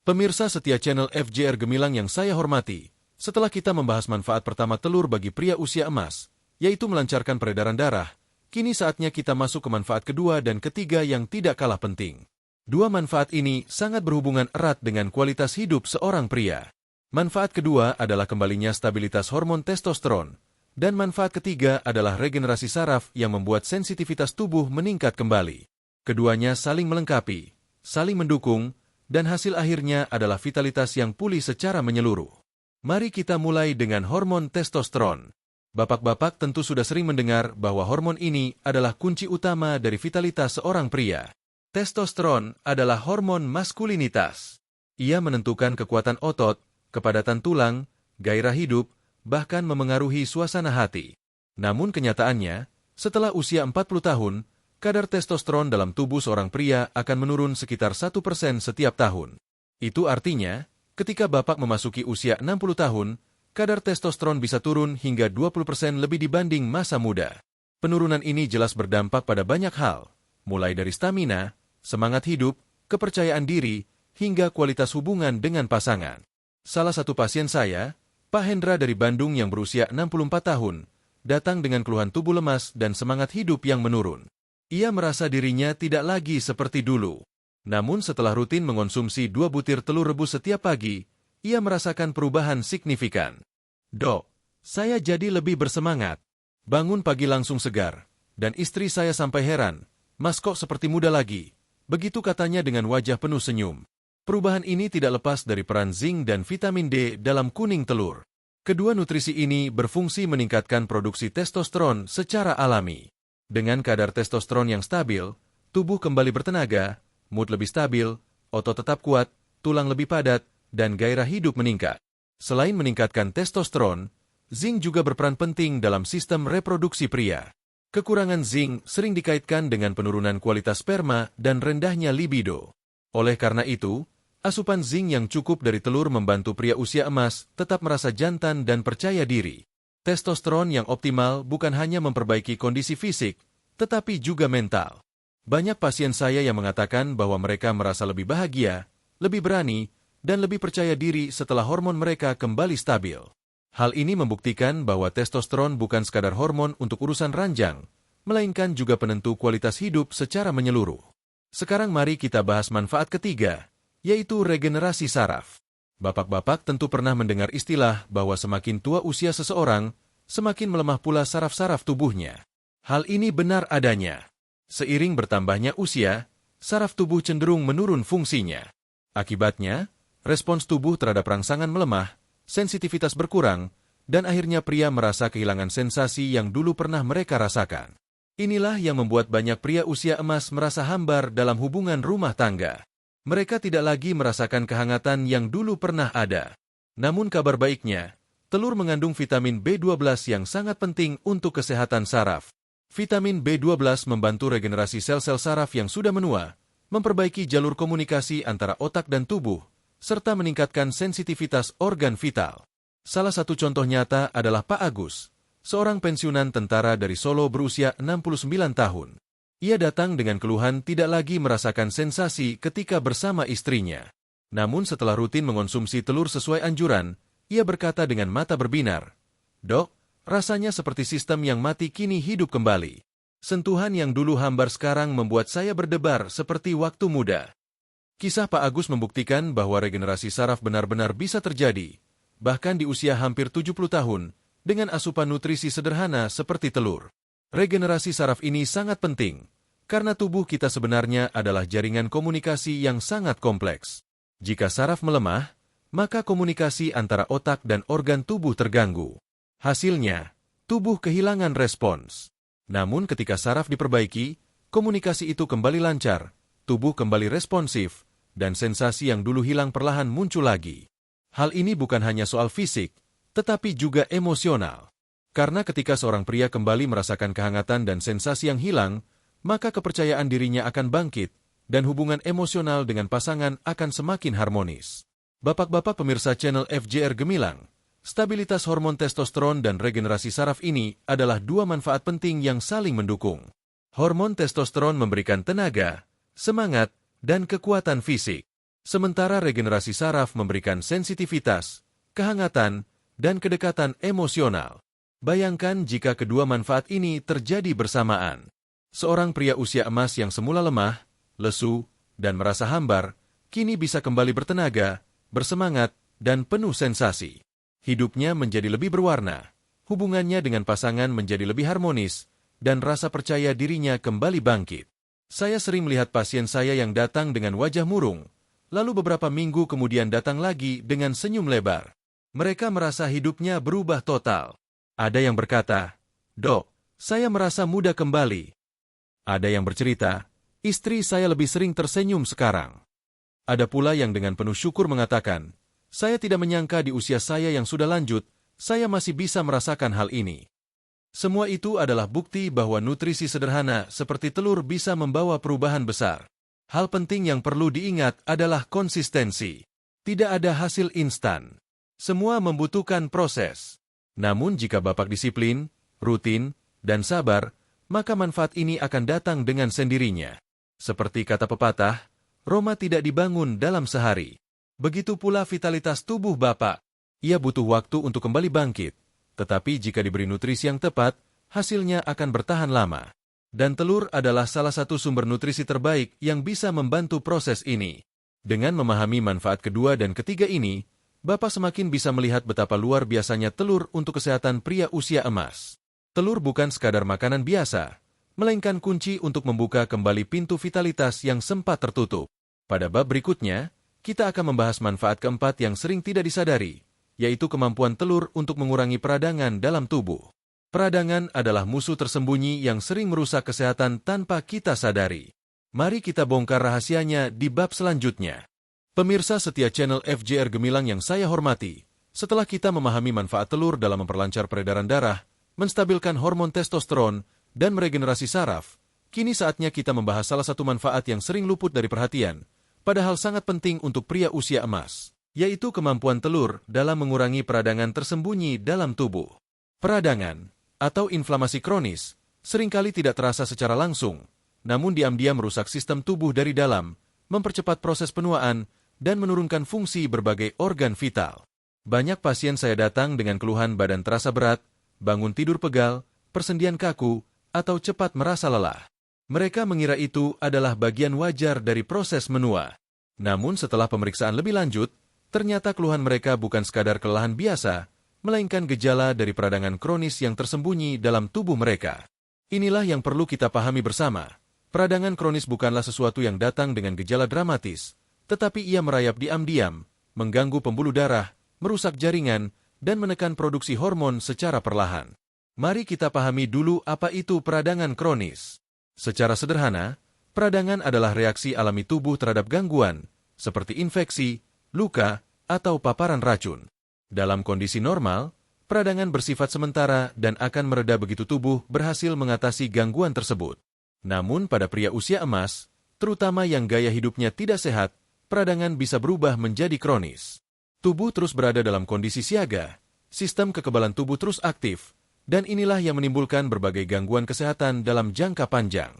Pemirsa setia channel FJR Gemilang yang saya hormati, setelah kita membahas manfaat pertama telur bagi pria usia emas, yaitu melancarkan peredaran darah, kini saatnya kita masuk ke manfaat kedua dan ketiga yang tidak kalah penting. Dua manfaat ini sangat berhubungan erat dengan kualitas hidup seorang pria. Manfaat kedua adalah kembalinya stabilitas hormon testosteron, dan manfaat ketiga adalah regenerasi saraf yang membuat sensitivitas tubuh meningkat kembali. Keduanya saling melengkapi, saling mendukung, dan hasil akhirnya adalah vitalitas yang pulih secara menyeluruh. Mari kita mulai dengan hormon testosteron. Bapak-bapak tentu sudah sering mendengar bahwa hormon ini adalah kunci utama dari vitalitas seorang pria. Testosteron adalah hormon maskulinitas. Ia menentukan kekuatan otot, kepadatan tulang, gairah hidup, bahkan memengaruhi suasana hati. Namun kenyataannya, setelah usia 40 tahun, kadar testosteron dalam tubuh seorang pria akan menurun sekitar 1% setiap tahun. Itu artinya, ketika Bapak memasuki usia 60 tahun, kadar testosteron bisa turun hingga 20% lebih dibanding masa muda. Penurunan ini jelas berdampak pada banyak hal, mulai dari stamina, semangat hidup, kepercayaan diri, hingga kualitas hubungan dengan pasangan. Salah satu pasien saya, Pak Hendra dari Bandung yang berusia 64 tahun, datang dengan keluhan tubuh lemas dan semangat hidup yang menurun. Ia merasa dirinya tidak lagi seperti dulu. Namun setelah rutin mengonsumsi 2 butir telur rebus setiap pagi, ia merasakan perubahan signifikan. "Dok, saya jadi lebih bersemangat. Bangun pagi langsung segar. Dan istri saya sampai heran, 'Mas kok seperti muda lagi?' Begitu katanya dengan wajah penuh senyum. Perubahan ini tidak lepas dari peran zinc dan vitamin D dalam kuning telur. Kedua nutrisi ini berfungsi meningkatkan produksi testosteron secara alami. Dengan kadar testosteron yang stabil, tubuh kembali bertenaga, mood lebih stabil, otot tetap kuat, tulang lebih padat, dan gairah hidup meningkat. Selain meningkatkan testosteron, zinc juga berperan penting dalam sistem reproduksi pria. Kekurangan zinc sering dikaitkan dengan penurunan kualitas sperma dan rendahnya libido. Oleh karena itu, asupan zinc yang cukup dari telur membantu pria usia emas tetap merasa jantan dan percaya diri. Testosteron yang optimal bukan hanya memperbaiki kondisi fisik, tetapi juga mental. Banyak pasien saya yang mengatakan bahwa mereka merasa lebih bahagia, lebih berani, dan lebih percaya diri setelah hormon mereka kembali stabil. Hal ini membuktikan bahwa testosteron bukan sekadar hormon untuk urusan ranjang, melainkan juga penentu kualitas hidup secara menyeluruh. Sekarang mari kita bahas manfaat ketiga, yaitu regenerasi saraf. Bapak-bapak tentu pernah mendengar istilah bahwa semakin tua usia seseorang, semakin melemah pula saraf-saraf tubuhnya. Hal ini benar adanya. Seiring bertambahnya usia, saraf tubuh cenderung menurun fungsinya. Akibatnya, respons tubuh terhadap rangsangan melemah, sensitivitas berkurang, dan akhirnya pria merasa kehilangan sensasi yang dulu pernah mereka rasakan. Inilah yang membuat banyak pria usia emas merasa hambar dalam hubungan rumah tangga. Mereka tidak lagi merasakan kehangatan yang dulu pernah ada. Namun kabar baiknya, telur mengandung vitamin B12 yang sangat penting untuk kesehatan saraf. Vitamin B12 membantu regenerasi sel-sel saraf yang sudah menua, memperbaiki jalur komunikasi antara otak dan tubuh, serta meningkatkan sensitivitas organ vital. Salah satu contoh nyata adalah Pak Agus, seorang pensiunan tentara dari Solo berusia 69 tahun. Ia datang dengan keluhan tidak lagi merasakan sensasi ketika bersama istrinya. Namun setelah rutin mengonsumsi telur sesuai anjuran, ia berkata dengan mata berbinar, "Dok, rasanya seperti sistem yang mati kini hidup kembali. Sentuhan yang dulu hambar sekarang membuat saya berdebar seperti waktu muda." Kisah Pak Agus membuktikan bahwa regenerasi saraf benar-benar bisa terjadi, bahkan di usia hampir 70 tahun, dengan asupan nutrisi sederhana seperti telur. Regenerasi saraf ini sangat penting, karena tubuh kita sebenarnya adalah jaringan komunikasi yang sangat kompleks. Jika saraf melemah, maka komunikasi antara otak dan organ tubuh terganggu. Hasilnya, tubuh kehilangan respons. Namun ketika saraf diperbaiki, komunikasi itu kembali lancar, tubuh kembali responsif, dan sensasi yang dulu hilang perlahan muncul lagi. Hal ini bukan hanya soal fisik, tetapi juga emosional. Karena ketika seorang pria kembali merasakan kehangatan dan sensasi yang hilang, maka kepercayaan dirinya akan bangkit, dan hubungan emosional dengan pasangan akan semakin harmonis. Bapak-bapak pemirsa channel FJR Gemilang, stabilitas hormon testosteron dan regenerasi saraf ini adalah dua manfaat penting yang saling mendukung. Hormon testosteron memberikan tenaga, semangat, dan kekuatan fisik. Sementara regenerasi saraf memberikan sensitivitas, kehangatan, dan kedekatan emosional. Bayangkan jika kedua manfaat ini terjadi bersamaan. Seorang pria usia emas yang semula lemah, lesu, dan merasa hambar, kini bisa kembali bertenaga, bersemangat, dan penuh sensasi. Hidupnya menjadi lebih berwarna, hubungannya dengan pasangan menjadi lebih harmonis, dan rasa percaya dirinya kembali bangkit. Saya sering melihat pasien saya yang datang dengan wajah murung, lalu beberapa minggu kemudian datang lagi dengan senyum lebar. Mereka merasa hidupnya berubah total. Ada yang berkata, "Dok, saya merasa muda kembali." Ada yang bercerita, "Istri saya lebih sering tersenyum sekarang." Ada pula yang dengan penuh syukur mengatakan, "Saya tidak menyangka di usia saya yang sudah lanjut, saya masih bisa merasakan hal ini." Semua itu adalah bukti bahwa nutrisi sederhana seperti telur bisa membawa perubahan besar. Hal penting yang perlu diingat adalah konsistensi. Tidak ada hasil instan. Semua membutuhkan proses. Namun jika Bapak disiplin, rutin, dan sabar, maka manfaat ini akan datang dengan sendirinya. Seperti kata pepatah, Roma tidak dibangun dalam sehari. Begitu pula vitalitas tubuh Bapak. Ia butuh waktu untuk kembali bangkit, tetapi jika diberi nutrisi yang tepat, hasilnya akan bertahan lama. Dan telur adalah salah satu sumber nutrisi terbaik yang bisa membantu proses ini. Dengan memahami manfaat kedua dan ketiga ini, Bapak semakin bisa melihat betapa luar biasanya telur untuk kesehatan pria usia emas. Telur bukan sekadar makanan biasa, melainkan kunci untuk membuka kembali pintu vitalitas yang sempat tertutup. Pada bab berikutnya, kita akan membahas manfaat keempat yang sering tidak disadari, yaitu kemampuan telur untuk mengurangi peradangan dalam tubuh. Peradangan adalah musuh tersembunyi yang sering merusak kesehatan tanpa kita sadari. Mari kita bongkar rahasianya di bab selanjutnya. Pemirsa setia channel FJR Gemilang yang saya hormati, setelah kita memahami manfaat telur dalam memperlancar peredaran darah, menstabilkan hormon testosteron, dan meregenerasi saraf, kini saatnya kita membahas salah satu manfaat yang sering luput dari perhatian, padahal sangat penting untuk pria usia emas, yaitu kemampuan telur dalam mengurangi peradangan tersembunyi dalam tubuh. Peradangan, atau inflamasi kronis, seringkali tidak terasa secara langsung, namun diam-diam merusak sistem tubuh dari dalam, mempercepat proses penuaan, dan menurunkan fungsi berbagai organ vital. Banyak pasien saya datang dengan keluhan badan terasa berat, bangun tidur pegal, persendian kaku, atau cepat merasa lelah. Mereka mengira itu adalah bagian wajar dari proses menua. Namun setelah pemeriksaan lebih lanjut, ternyata keluhan mereka bukan sekadar kelelahan biasa, melainkan gejala dari peradangan kronis yang tersembunyi dalam tubuh mereka. Inilah yang perlu kita pahami bersama. Peradangan kronis bukanlah sesuatu yang datang dengan gejala dramatis, tetapi ia merayap diam-diam, mengganggu pembuluh darah, merusak jaringan, dan menekan produksi hormon secara perlahan. Mari kita pahami dulu apa itu peradangan kronis. Secara sederhana, peradangan adalah reaksi alami tubuh terhadap gangguan, seperti infeksi, luka, atau paparan racun. Dalam kondisi normal, peradangan bersifat sementara dan akan mereda begitu tubuh berhasil mengatasi gangguan tersebut. Namun pada pria usia emas, terutama yang gaya hidupnya tidak sehat, peradangan bisa berubah menjadi kronis. Tubuh terus berada dalam kondisi siaga, sistem kekebalan tubuh terus aktif, dan inilah yang menimbulkan berbagai gangguan kesehatan dalam jangka panjang.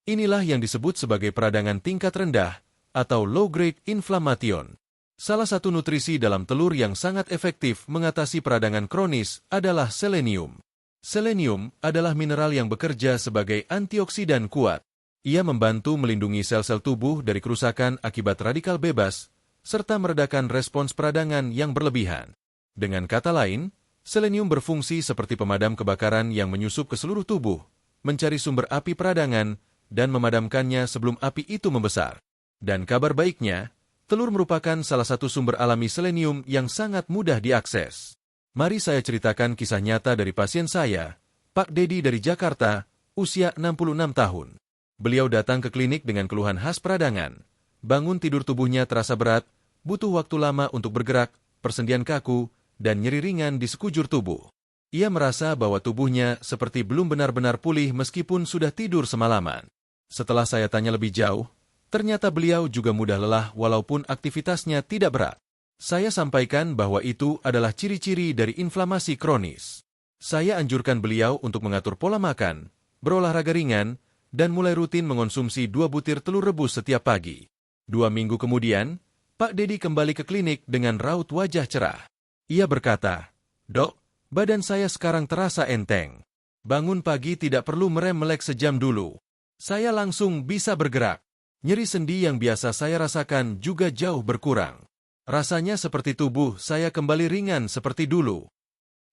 Inilah yang disebut sebagai peradangan tingkat rendah atau low-grade inflammation. Salah satu nutrisi dalam telur yang sangat efektif mengatasi peradangan kronis adalah selenium. Selenium adalah mineral yang bekerja sebagai antioksidan kuat. Ia membantu melindungi sel-sel tubuh dari kerusakan akibat radikal bebas, serta meredakan respons peradangan yang berlebihan. Dengan kata lain, selenium berfungsi seperti pemadam kebakaran yang menyusup ke seluruh tubuh, mencari sumber api peradangan, dan memadamkannya sebelum api itu membesar. Dan kabar baiknya, telur merupakan salah satu sumber alami selenium yang sangat mudah diakses. Mari saya ceritakan kisah nyata dari pasien saya, Pak Dedi dari Jakarta, usia 66 tahun. Beliau datang ke klinik dengan keluhan khas peradangan. Bangun tidur tubuhnya terasa berat, butuh waktu lama untuk bergerak, persendian kaku, dan nyeri ringan di sekujur tubuh. Ia merasa bahwa tubuhnya seperti belum benar-benar pulih meskipun sudah tidur semalaman. Setelah saya tanya lebih jauh, ternyata beliau juga mudah lelah walaupun aktivitasnya tidak berat. Saya sampaikan bahwa itu adalah ciri-ciri dari inflamasi kronis. Saya anjurkan beliau untuk mengatur pola makan, berolahraga ringan, dan mulai rutin mengonsumsi 2 butir telur rebus setiap pagi. 2 minggu kemudian, Pak Dedi kembali ke klinik dengan raut wajah cerah. Ia berkata, "Dok, badan saya sekarang terasa enteng. Bangun pagi tidak perlu merem melek sejam dulu. Saya langsung bisa bergerak. Nyeri sendi yang biasa saya rasakan juga jauh berkurang. Rasanya seperti tubuh saya kembali ringan seperti dulu."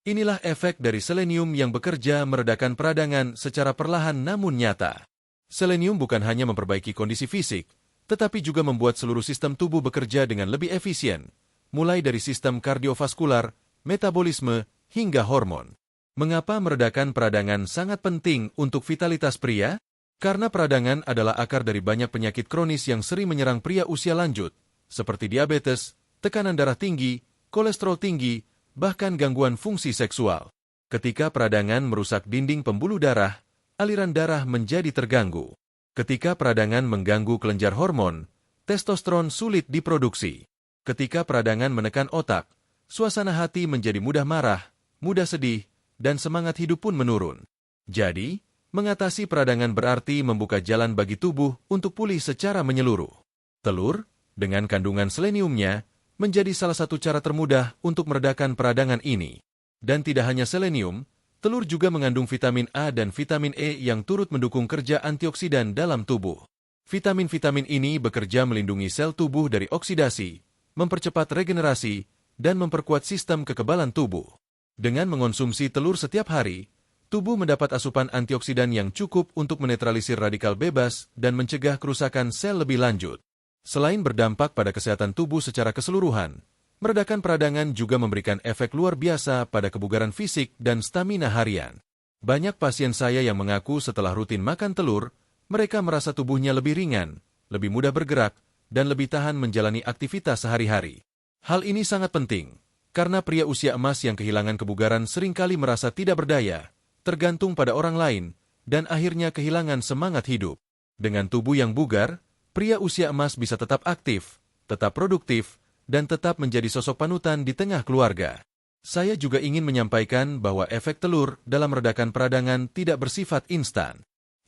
Inilah efek dari selenium yang bekerja meredakan peradangan secara perlahan namun nyata. Selenium bukan hanya memperbaiki kondisi fisik, tetapi juga membuat seluruh sistem tubuh bekerja dengan lebih efisien, mulai dari sistem kardiovaskular, metabolisme, hingga hormon. Mengapa meredakan peradangan sangat penting untuk vitalitas pria? Karena peradangan adalah akar dari banyak penyakit kronis yang sering menyerang pria usia lanjut, seperti diabetes, tekanan darah tinggi, kolesterol tinggi, bahkan gangguan fungsi seksual. Ketika peradangan merusak dinding pembuluh darah, aliran darah menjadi terganggu. Ketika peradangan mengganggu kelenjar hormon, testosteron sulit diproduksi. Ketika peradangan menekan otak, suasana hati menjadi mudah marah, mudah sedih, dan semangat hidup pun menurun. Jadi, mengatasi peradangan berarti membuka jalan bagi tubuh untuk pulih secara menyeluruh. Telur, dengan kandungan seleniumnya, menjadi salah satu cara termudah untuk meredakan peradangan ini. Dan tidak hanya selenium, telur juga mengandung vitamin A dan vitamin E yang turut mendukung kerja antioksidan dalam tubuh. Vitamin-vitamin ini bekerja melindungi sel tubuh dari oksidasi, mempercepat regenerasi, dan memperkuat sistem kekebalan tubuh. Dengan mengonsumsi telur setiap hari, tubuh mendapat asupan antioksidan yang cukup untuk menetralisir radikal bebas dan mencegah kerusakan sel lebih lanjut. Selain berdampak pada kesehatan tubuh secara keseluruhan, meredakan peradangan juga memberikan efek luar biasa pada kebugaran fisik dan stamina harian. Banyak pasien saya yang mengaku setelah rutin makan telur, mereka merasa tubuhnya lebih ringan, lebih mudah bergerak, dan lebih tahan menjalani aktivitas sehari-hari. Hal ini sangat penting, karena pria usia emas yang kehilangan kebugaran seringkali merasa tidak berdaya, tergantung pada orang lain, dan akhirnya kehilangan semangat hidup. Dengan tubuh yang bugar, pria usia emas bisa tetap aktif, tetap produktif, dan tetap menjadi sosok panutan di tengah keluarga. Saya juga ingin menyampaikan bahwa efek telur dalam meredakan peradangan tidak bersifat instan.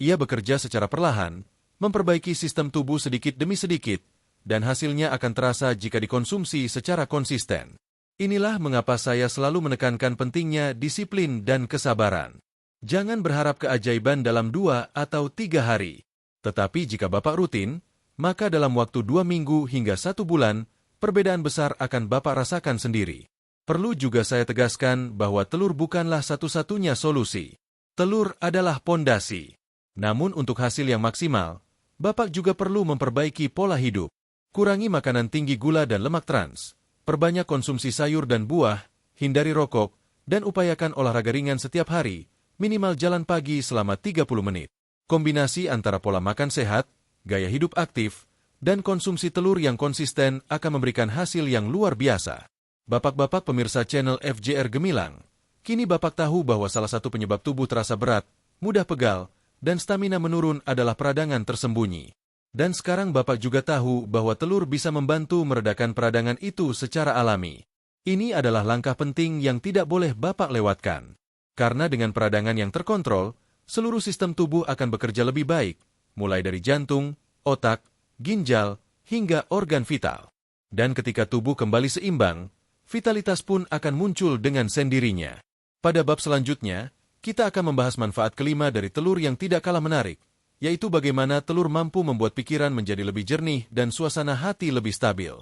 Ia bekerja secara perlahan, memperbaiki sistem tubuh sedikit demi sedikit, dan hasilnya akan terasa jika dikonsumsi secara konsisten. Inilah mengapa saya selalu menekankan pentingnya disiplin dan kesabaran. Jangan berharap keajaiban dalam 2 atau 3 hari. Tetapi jika Bapak rutin, maka dalam waktu 2 minggu hingga 1 bulan, perbedaan besar akan Bapak rasakan sendiri. Perlu juga saya tegaskan bahwa telur bukanlah satu-satunya solusi. Telur adalah pondasi. Namun untuk hasil yang maksimal, Bapak juga perlu memperbaiki pola hidup. Kurangi makanan tinggi gula dan lemak trans. Perbanyak konsumsi sayur dan buah, hindari rokok, dan upayakan olahraga ringan setiap hari, minimal jalan pagi selama 30 menit. Kombinasi antara pola makan sehat, gaya hidup aktif, dan konsumsi telur yang konsisten akan memberikan hasil yang luar biasa. Bapak-bapak pemirsa channel FJR Gemilang, kini Bapak tahu bahwa salah satu penyebab tubuh terasa berat, mudah pegal, dan stamina menurun adalah peradangan tersembunyi. Dan sekarang Bapak juga tahu bahwa telur bisa membantu meredakan peradangan itu secara alami. Ini adalah langkah penting yang tidak boleh Bapak lewatkan. Karena dengan peradangan yang terkontrol, seluruh sistem tubuh akan bekerja lebih baik, mulai dari jantung, otak, ginjal, hingga organ vital. Dan ketika tubuh kembali seimbang, vitalitas pun akan muncul dengan sendirinya. Pada bab selanjutnya, kita akan membahas manfaat kelima dari telur yang tidak kalah menarik, yaitu bagaimana telur mampu membuat pikiran menjadi lebih jernih dan suasana hati lebih stabil.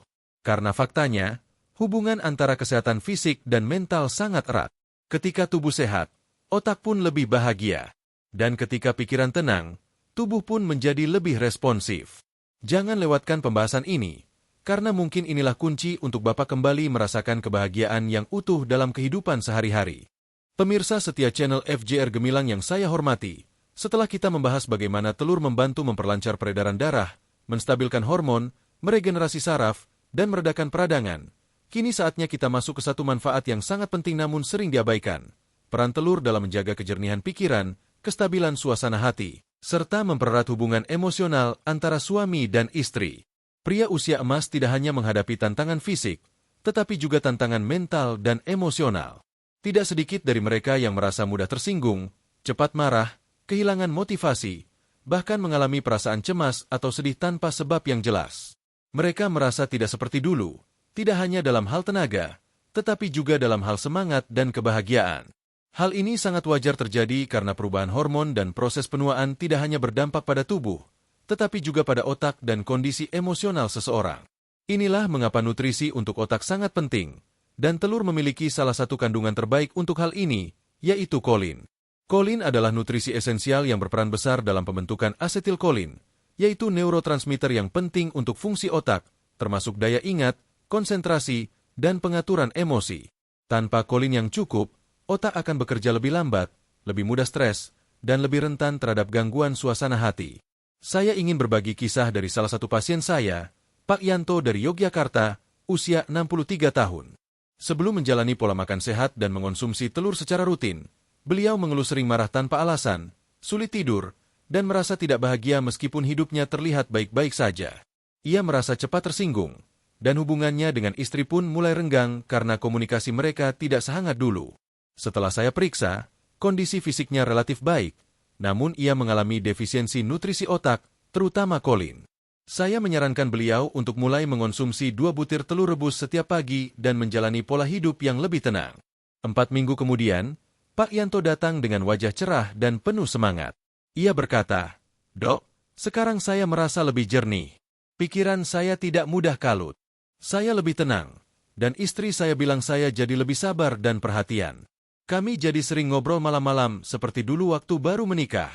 Karena faktanya, hubungan antara kesehatan fisik dan mental sangat erat. Ketika tubuh sehat, otak pun lebih bahagia. Dan ketika pikiran tenang, tubuh pun menjadi lebih responsif. Jangan lewatkan pembahasan ini, karena mungkin inilah kunci untuk Bapak kembali merasakan kebahagiaan yang utuh dalam kehidupan sehari-hari. Pemirsa setia channel FJR Gemilang yang saya hormati, setelah kita membahas bagaimana telur membantu memperlancar peredaran darah, menstabilkan hormon, meregenerasi saraf, dan meredakan peradangan, kini saatnya kita masuk ke satu manfaat yang sangat penting namun sering diabaikan. Peran telur dalam menjaga kejernihan pikiran, kestabilan suasana hati, serta mempererat hubungan emosional antara suami dan istri. Pria usia emas tidak hanya menghadapi tantangan fisik, tetapi juga tantangan mental dan emosional. Tidak sedikit dari mereka yang merasa mudah tersinggung, cepat marah, kehilangan motivasi, bahkan mengalami perasaan cemas atau sedih tanpa sebab yang jelas. Mereka merasa tidak seperti dulu, tidak hanya dalam hal tenaga, tetapi juga dalam hal semangat dan kebahagiaan. Hal ini sangat wajar terjadi karena perubahan hormon dan proses penuaan tidak hanya berdampak pada tubuh, tetapi juga pada otak dan kondisi emosional seseorang. Inilah mengapa nutrisi untuk otak sangat penting, dan telur memiliki salah satu kandungan terbaik untuk hal ini, yaitu kolin. Kolin adalah nutrisi esensial yang berperan besar dalam pembentukan asetilkolin, yaitu neurotransmitter yang penting untuk fungsi otak, termasuk daya ingat, konsentrasi, dan pengaturan emosi. Tanpa kolin yang cukup, otak akan bekerja lebih lambat, lebih mudah stres, dan lebih rentan terhadap gangguan suasana hati. Saya ingin berbagi kisah dari salah satu pasien saya, Pak Yanto dari Yogyakarta, usia 63 tahun. Sebelum menjalani pola makan sehat dan mengonsumsi telur secara rutin, beliau mengeluh sering marah tanpa alasan, sulit tidur, dan merasa tidak bahagia meskipun hidupnya terlihat baik-baik saja. Ia merasa cepat tersinggung, dan hubungannya dengan istri pun mulai renggang karena komunikasi mereka tidak sehangat dulu. Setelah saya periksa, kondisi fisiknya relatif baik, namun ia mengalami defisiensi nutrisi otak, terutama kolin. Saya menyarankan beliau untuk mulai mengonsumsi 2 butir telur rebus setiap pagi dan menjalani pola hidup yang lebih tenang. 4 minggu kemudian, Pak Yanto datang dengan wajah cerah dan penuh semangat. Ia berkata, "Dok, sekarang saya merasa lebih jernih. Pikiran saya tidak mudah kalut. Saya lebih tenang. Dan istri saya bilang saya jadi lebih sabar dan perhatian. Kami jadi sering ngobrol malam-malam seperti dulu waktu baru menikah."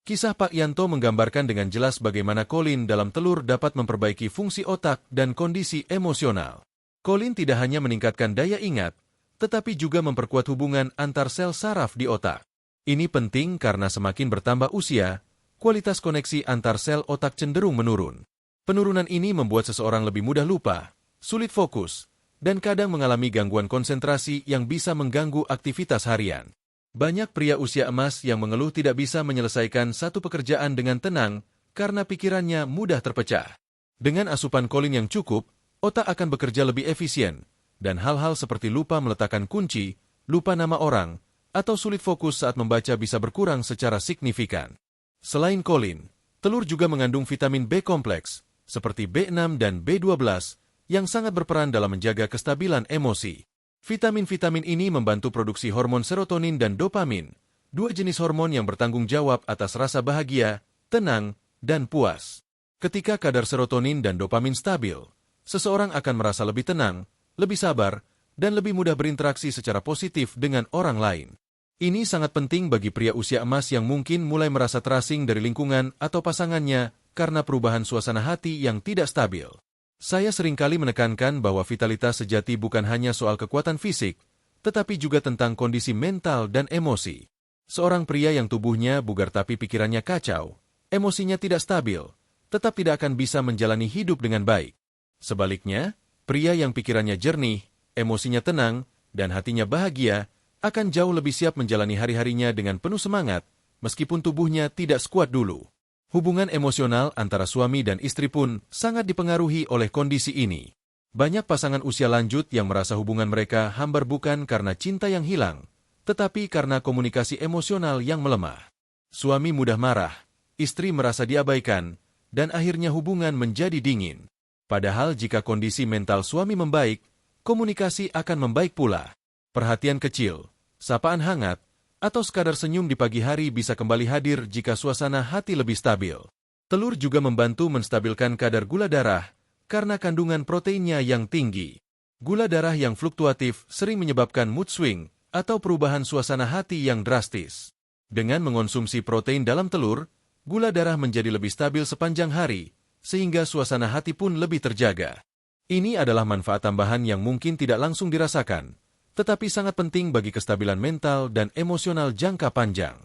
Kisah Pak Yanto menggambarkan dengan jelas bagaimana kolin dalam telur dapat memperbaiki fungsi otak dan kondisi emosional. Kolin tidak hanya meningkatkan daya ingat, tetapi juga memperkuat hubungan antar sel saraf di otak. Ini penting karena semakin bertambah usia, kualitas koneksi antar sel otak cenderung menurun. Penurunan ini membuat seseorang lebih mudah lupa, sulit fokus, dan kadang mengalami gangguan konsentrasi yang bisa mengganggu aktivitas harian. Banyak pria usia emas yang mengeluh tidak bisa menyelesaikan satu pekerjaan dengan tenang karena pikirannya mudah terpecah. Dengan asupan kolin yang cukup, otak akan bekerja lebih efisien, dan hal-hal seperti lupa meletakkan kunci, lupa nama orang, atau sulit fokus saat membaca bisa berkurang secara signifikan. Selain kolin, telur juga mengandung vitamin B kompleks, seperti B6 dan B12, yang sangat berperan dalam menjaga kestabilan emosi. Vitamin-vitamin ini membantu produksi hormon serotonin dan dopamin, 2 jenis hormon yang bertanggung jawab atas rasa bahagia, tenang, dan puas. Ketika kadar serotonin dan dopamin stabil, seseorang akan merasa lebih tenang, lebih sabar, dan lebih mudah berinteraksi secara positif dengan orang lain. Ini sangat penting bagi pria usia emas yang mungkin mulai merasa terasing dari lingkungan atau pasangannya karena perubahan suasana hati yang tidak stabil. Saya seringkali menekankan bahwa vitalitas sejati bukan hanya soal kekuatan fisik, tetapi juga tentang kondisi mental dan emosi. Seorang pria yang tubuhnya bugar tapi pikirannya kacau, emosinya tidak stabil, tetap tidak akan bisa menjalani hidup dengan baik. Sebaliknya, pria yang pikirannya jernih, emosinya tenang, dan hatinya bahagia, akan jauh lebih siap menjalani hari-harinya dengan penuh semangat, meskipun tubuhnya tidak sekuat dulu. Hubungan emosional antara suami dan istri pun sangat dipengaruhi oleh kondisi ini. Banyak pasangan usia lanjut yang merasa hubungan mereka hambar bukan karena cinta yang hilang, tetapi karena komunikasi emosional yang melemah. Suami mudah marah, istri merasa diabaikan, dan akhirnya hubungan menjadi dingin. Padahal jika kondisi mental suami membaik, komunikasi akan membaik pula. Perhatian kecil, sapaan hangat, atau sekadar senyum di pagi hari bisa kembali hadir jika suasana hati lebih stabil. Telur juga membantu menstabilkan kadar gula darah karena kandungan proteinnya yang tinggi. Gula darah yang fluktuatif sering menyebabkan mood swing atau perubahan suasana hati yang drastis. Dengan mengonsumsi protein dalam telur, gula darah menjadi lebih stabil sepanjang hari, sehingga suasana hati pun lebih terjaga. Ini adalah manfaat tambahan yang mungkin tidak langsung dirasakan, tetapi sangat penting bagi kestabilan mental dan emosional jangka panjang.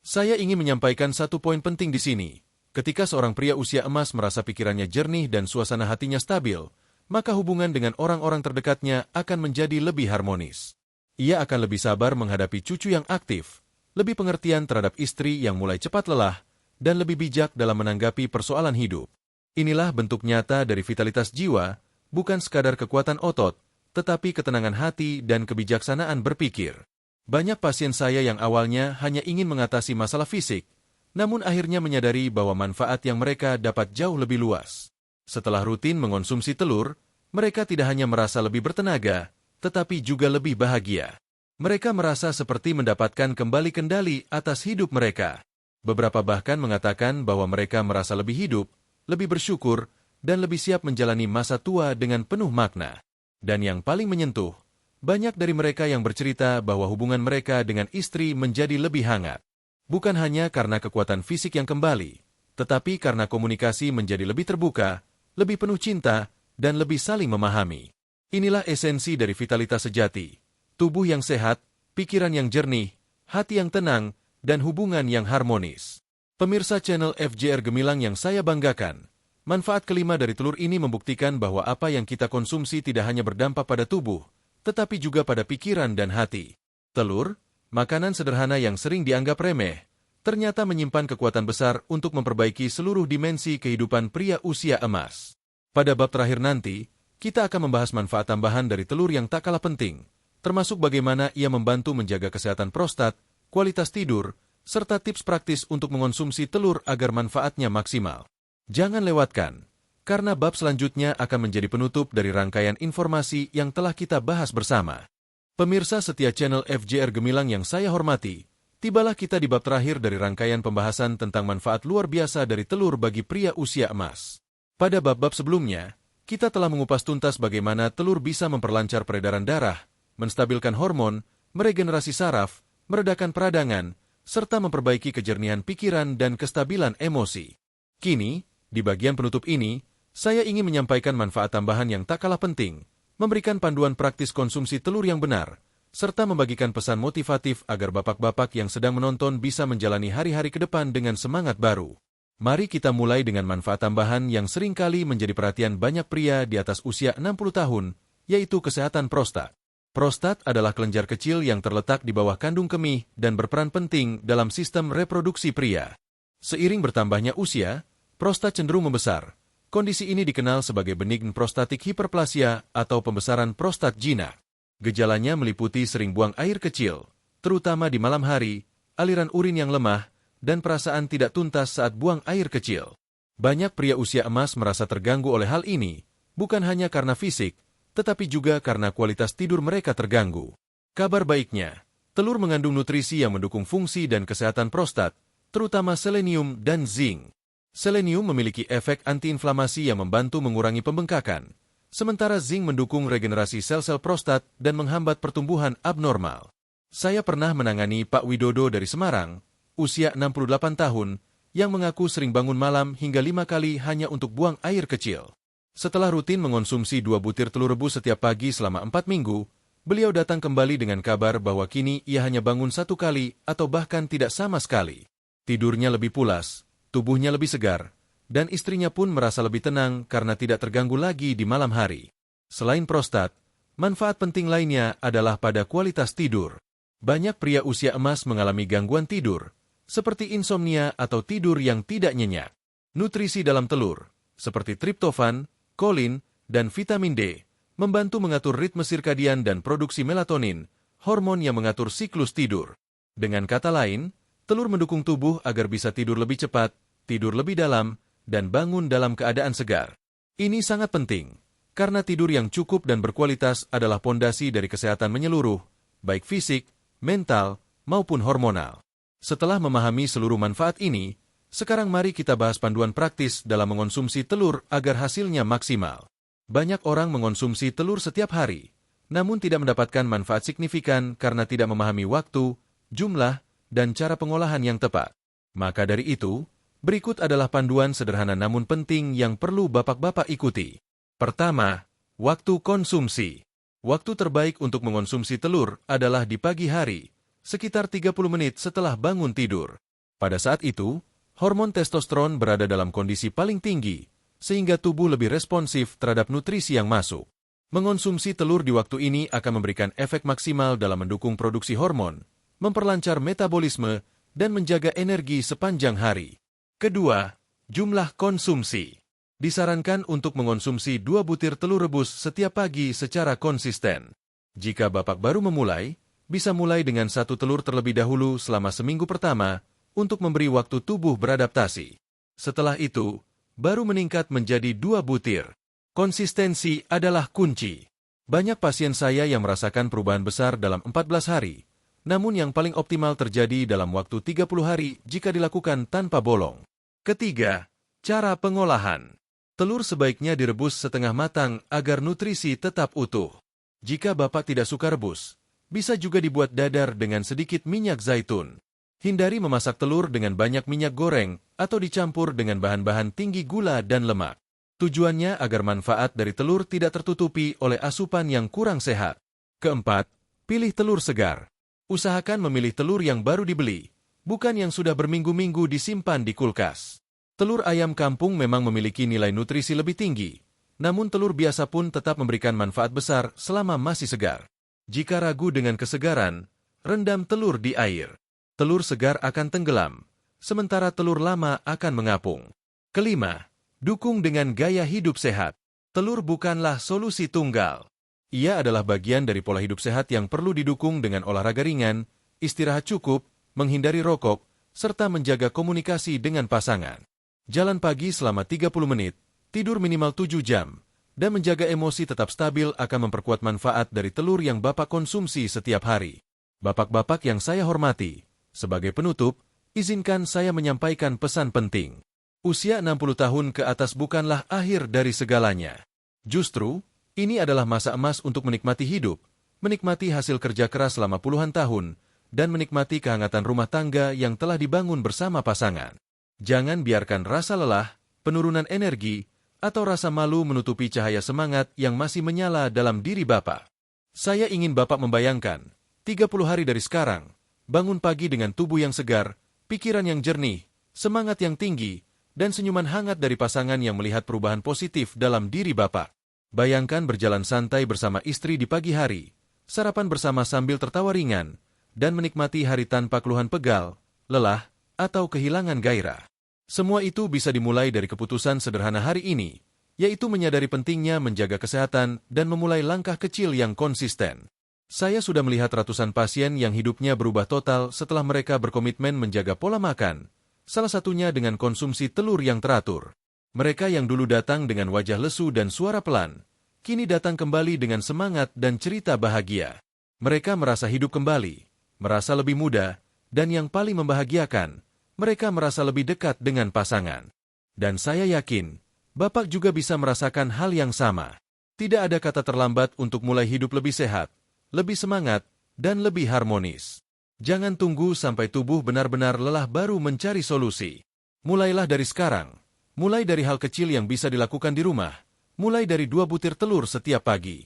Saya ingin menyampaikan satu poin penting di sini. Ketika seorang pria usia emas merasa pikirannya jernih dan suasana hatinya stabil, maka hubungan dengan orang-orang terdekatnya akan menjadi lebih harmonis. Ia akan lebih sabar menghadapi cucu yang aktif, lebih pengertian terhadap istri yang mulai cepat lelah, dan lebih bijak dalam menanggapi persoalan hidup. Inilah bentuk nyata dari vitalitas jiwa, bukan sekadar kekuatan otot, tetapi ketenangan hati dan kebijaksanaan berpikir. Banyak pasien saya yang awalnya hanya ingin mengatasi masalah fisik, namun akhirnya menyadari bahwa manfaat yang mereka dapat jauh lebih luas. Setelah rutin mengonsumsi telur, mereka tidak hanya merasa lebih bertenaga, tetapi juga lebih bahagia. Mereka merasa seperti mendapatkan kembali kendali atas hidup mereka. Beberapa bahkan mengatakan bahwa mereka merasa lebih hidup, lebih bersyukur, dan lebih siap menjalani masa tua dengan penuh makna. Dan yang paling menyentuh, banyak dari mereka yang bercerita bahwa hubungan mereka dengan istri menjadi lebih hangat. Bukan hanya karena kekuatan fisik yang kembali, tetapi karena komunikasi menjadi lebih terbuka, lebih penuh cinta, dan lebih saling memahami. Inilah esensi dari vitalitas sejati. Tubuh yang sehat, pikiran yang jernih, hati yang tenang, dan hubungan yang harmonis. Pemirsa channel FJR Gemilang yang saya banggakan, manfaat kelima dari telur ini membuktikan bahwa apa yang kita konsumsi tidak hanya berdampak pada tubuh, tetapi juga pada pikiran dan hati. Telur, makanan sederhana yang sering dianggap remeh, ternyata menyimpan kekuatan besar untuk memperbaiki seluruh dimensi kehidupan pria usia emas. Pada bab terakhir nanti, kita akan membahas manfaat tambahan dari telur yang tak kalah penting, termasuk bagaimana ia membantu menjaga kesehatan prostat, kualitas tidur, serta tips praktis untuk mengonsumsi telur agar manfaatnya maksimal. Jangan lewatkan, karena bab selanjutnya akan menjadi penutup dari rangkaian informasi yang telah kita bahas bersama. Pemirsa setia channel FJR Gemilang yang saya hormati, tibalah kita di bab terakhir dari rangkaian pembahasan tentang manfaat luar biasa dari telur bagi pria usia emas. Pada bab-bab sebelumnya, kita telah mengupas tuntas bagaimana telur bisa memperlancar peredaran darah, menstabilkan hormon, meregenerasi saraf, meredakan peradangan, serta memperbaiki kejernihan pikiran dan kestabilan emosi. Kini, di bagian penutup ini, saya ingin menyampaikan manfaat tambahan yang tak kalah penting, memberikan panduan praktis konsumsi telur yang benar, serta membagikan pesan motivatif agar bapak-bapak yang sedang menonton bisa menjalani hari-hari ke depan dengan semangat baru. Mari kita mulai dengan manfaat tambahan yang seringkali menjadi perhatian banyak pria di atas usia 60 tahun, yaitu kesehatan prostat. Prostat adalah kelenjar kecil yang terletak di bawah kandung kemih dan berperan penting dalam sistem reproduksi pria. Seiring bertambahnya usia, prostat cenderung membesar. Kondisi ini dikenal sebagai benign prostatic hyperplasia atau pembesaran prostat jinak. Gejalanya meliputi sering buang air kecil, terutama di malam hari, aliran urin yang lemah, dan perasaan tidak tuntas saat buang air kecil. Banyak pria usia emas merasa terganggu oleh hal ini, bukan hanya karena fisik, tetapi juga karena kualitas tidur mereka terganggu. Kabar baiknya, telur mengandung nutrisi yang mendukung fungsi dan kesehatan prostat, terutama selenium dan zinc. Selenium memiliki efek antiinflamasi yang membantu mengurangi pembengkakan, sementara zinc mendukung regenerasi sel-sel prostat dan menghambat pertumbuhan abnormal. Saya pernah menangani Pak Widodo dari Semarang, usia 68 tahun, yang mengaku sering bangun malam hingga 5 kali hanya untuk buang air kecil. Setelah rutin mengonsumsi 2 butir telur rebus setiap pagi selama 4 minggu, beliau datang kembali dengan kabar bahwa kini ia hanya bangun 1 kali atau bahkan tidak sama sekali. Tidurnya lebih pulas, tubuhnya lebih segar, dan istrinya pun merasa lebih tenang karena tidak terganggu lagi di malam hari. Selain prostat, manfaat penting lainnya adalah pada kualitas tidur. Banyak pria usia emas mengalami gangguan tidur, seperti insomnia atau tidur yang tidak nyenyak. Nutrisi dalam telur, seperti triptofan, kolin, dan vitamin D, membantu mengatur ritme sirkadian dan produksi melatonin, hormon yang mengatur siklus tidur. Dengan kata lain, telur mendukung tubuh agar bisa tidur lebih cepat, tidur lebih dalam, dan bangun dalam keadaan segar. Ini sangat penting, karena tidur yang cukup dan berkualitas adalah pondasi dari kesehatan menyeluruh, baik fisik, mental, maupun hormonal. Setelah memahami seluruh manfaat ini, sekarang mari kita bahas panduan praktis dalam mengonsumsi telur agar hasilnya maksimal. Banyak orang mengonsumsi telur setiap hari, namun tidak mendapatkan manfaat signifikan karena tidak memahami waktu, jumlah, dan cara pengolahan yang tepat. Maka dari itu, berikut adalah panduan sederhana namun penting yang perlu bapak-bapak ikuti. Pertama, waktu konsumsi. Waktu terbaik untuk mengonsumsi telur adalah di pagi hari, sekitar 30 menit setelah bangun tidur. Pada saat itu, hormon testosteron berada dalam kondisi paling tinggi, sehingga tubuh lebih responsif terhadap nutrisi yang masuk. Mengonsumsi telur di waktu ini akan memberikan efek maksimal dalam mendukung produksi hormon, memperlancar metabolisme, dan menjaga energi sepanjang hari. Kedua, jumlah konsumsi. Disarankan untuk mengonsumsi 2 butir telur rebus setiap pagi secara konsisten. Jika bapak baru memulai, bisa mulai dengan 1 telur terlebih dahulu selama seminggu pertama untuk memberi waktu tubuh beradaptasi. Setelah itu, baru meningkat menjadi 2 butir. Konsistensi adalah kunci. Banyak pasien saya yang merasakan perubahan besar dalam 14 hari, namun yang paling optimal terjadi dalam waktu 30 hari jika dilakukan tanpa bolong. Ketiga, cara pengolahan. Telur sebaiknya direbus setengah matang agar nutrisi tetap utuh. Jika bapak tidak suka rebus, bisa juga dibuat dadar dengan sedikit minyak zaitun. Hindari memasak telur dengan banyak minyak goreng atau dicampur dengan bahan-bahan tinggi gula dan lemak. Tujuannya agar manfaat dari telur tidak tertutupi oleh asupan yang kurang sehat. Keempat, pilih telur segar. Usahakan memilih telur yang baru dibeli, bukan yang sudah berminggu-minggu disimpan di kulkas. Telur ayam kampung memang memiliki nilai nutrisi lebih tinggi, namun telur biasa pun tetap memberikan manfaat besar selama masih segar. Jika ragu dengan kesegaran, rendam telur di air. Telur segar akan tenggelam, sementara telur lama akan mengapung. Kelima, dukung dengan gaya hidup sehat. Telur bukanlah solusi tunggal. Ia adalah bagian dari pola hidup sehat yang perlu didukung dengan olahraga ringan, istirahat cukup, menghindari rokok, serta menjaga komunikasi dengan pasangan. Jalan pagi selama 30 menit, tidur minimal 7 jam, dan menjaga emosi tetap stabil akan memperkuat manfaat dari telur yang Bapak konsumsi setiap hari. Bapak-bapak yang saya hormati, sebagai penutup, izinkan saya menyampaikan pesan penting. Usia 60 tahun ke atas bukanlah akhir dari segalanya. Justru, ini adalah masa emas untuk menikmati hidup, menikmati hasil kerja keras selama puluhan tahun, dan menikmati kehangatan rumah tangga yang telah dibangun bersama pasangan. Jangan biarkan rasa lelah, penurunan energi, atau rasa malu menutupi cahaya semangat yang masih menyala dalam diri Bapak. Saya ingin Bapak membayangkan, 30 hari dari sekarang, bangun pagi dengan tubuh yang segar, pikiran yang jernih, semangat yang tinggi, dan senyuman hangat dari pasangan yang melihat perubahan positif dalam diri Bapak. Bayangkan berjalan santai bersama istri di pagi hari, sarapan bersama sambil tertawa ringan, dan menikmati hari tanpa keluhan pegal, lelah, atau kehilangan gairah. Semua itu bisa dimulai dari keputusan sederhana hari ini, yaitu menyadari pentingnya menjaga kesehatan dan memulai langkah kecil yang konsisten. Saya sudah melihat ratusan pasien yang hidupnya berubah total setelah mereka berkomitmen menjaga pola makan, salah satunya dengan konsumsi telur yang teratur. Mereka yang dulu datang dengan wajah lesu dan suara pelan, kini datang kembali dengan semangat dan cerita bahagia. Mereka merasa hidup kembali, merasa lebih muda, dan yang paling membahagiakan, mereka merasa lebih dekat dengan pasangan. Dan saya yakin, Bapak juga bisa merasakan hal yang sama. Tidak ada kata terlambat untuk mulai hidup lebih sehat, lebih semangat, dan lebih harmonis. Jangan tunggu sampai tubuh benar-benar lelah baru mencari solusi. Mulailah dari sekarang. Mulai dari hal kecil yang bisa dilakukan di rumah. Mulai dari 2 butir telur setiap pagi.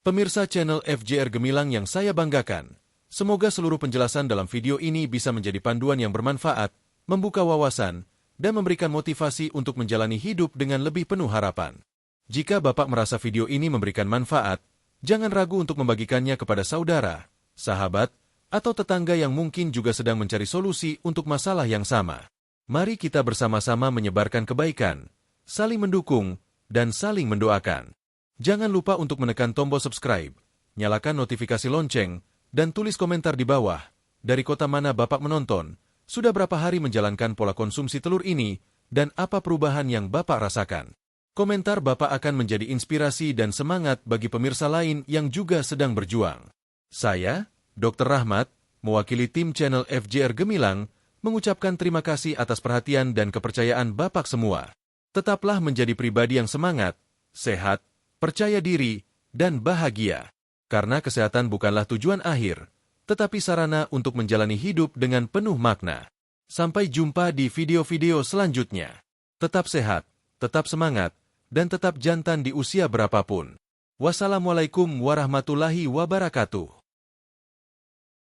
Pemirsa channel FJR Gemilang yang saya banggakan, semoga seluruh penjelasan dalam video ini bisa menjadi panduan yang bermanfaat, membuka wawasan, dan memberikan motivasi untuk menjalani hidup dengan lebih penuh harapan. Jika Bapak merasa video ini memberikan manfaat, jangan ragu untuk membagikannya kepada saudara, sahabat, atau tetangga yang mungkin juga sedang mencari solusi untuk masalah yang sama. Mari kita bersama-sama menyebarkan kebaikan, saling mendukung, dan saling mendoakan. Jangan lupa untuk menekan tombol subscribe, nyalakan notifikasi lonceng, dan tulis komentar di bawah, dari kota mana Bapak menonton, sudah berapa hari menjalankan pola konsumsi telur ini, dan apa perubahan yang Bapak rasakan. Komentar Bapak akan menjadi inspirasi dan semangat bagi pemirsa lain yang juga sedang berjuang. Saya, Dr. Rahmat, mewakili tim channel FJR Gemilang, mengucapkan terima kasih atas perhatian dan kepercayaan Bapak semua. Tetaplah menjadi pribadi yang semangat, sehat, percaya diri, dan bahagia. Karena kesehatan bukanlah tujuan akhir, tetapi sarana untuk menjalani hidup dengan penuh makna. Sampai jumpa di video-video selanjutnya. Tetap sehat, tetap semangat, dan tetap jantan di usia berapapun. Wassalamualaikum warahmatullahi wabarakatuh.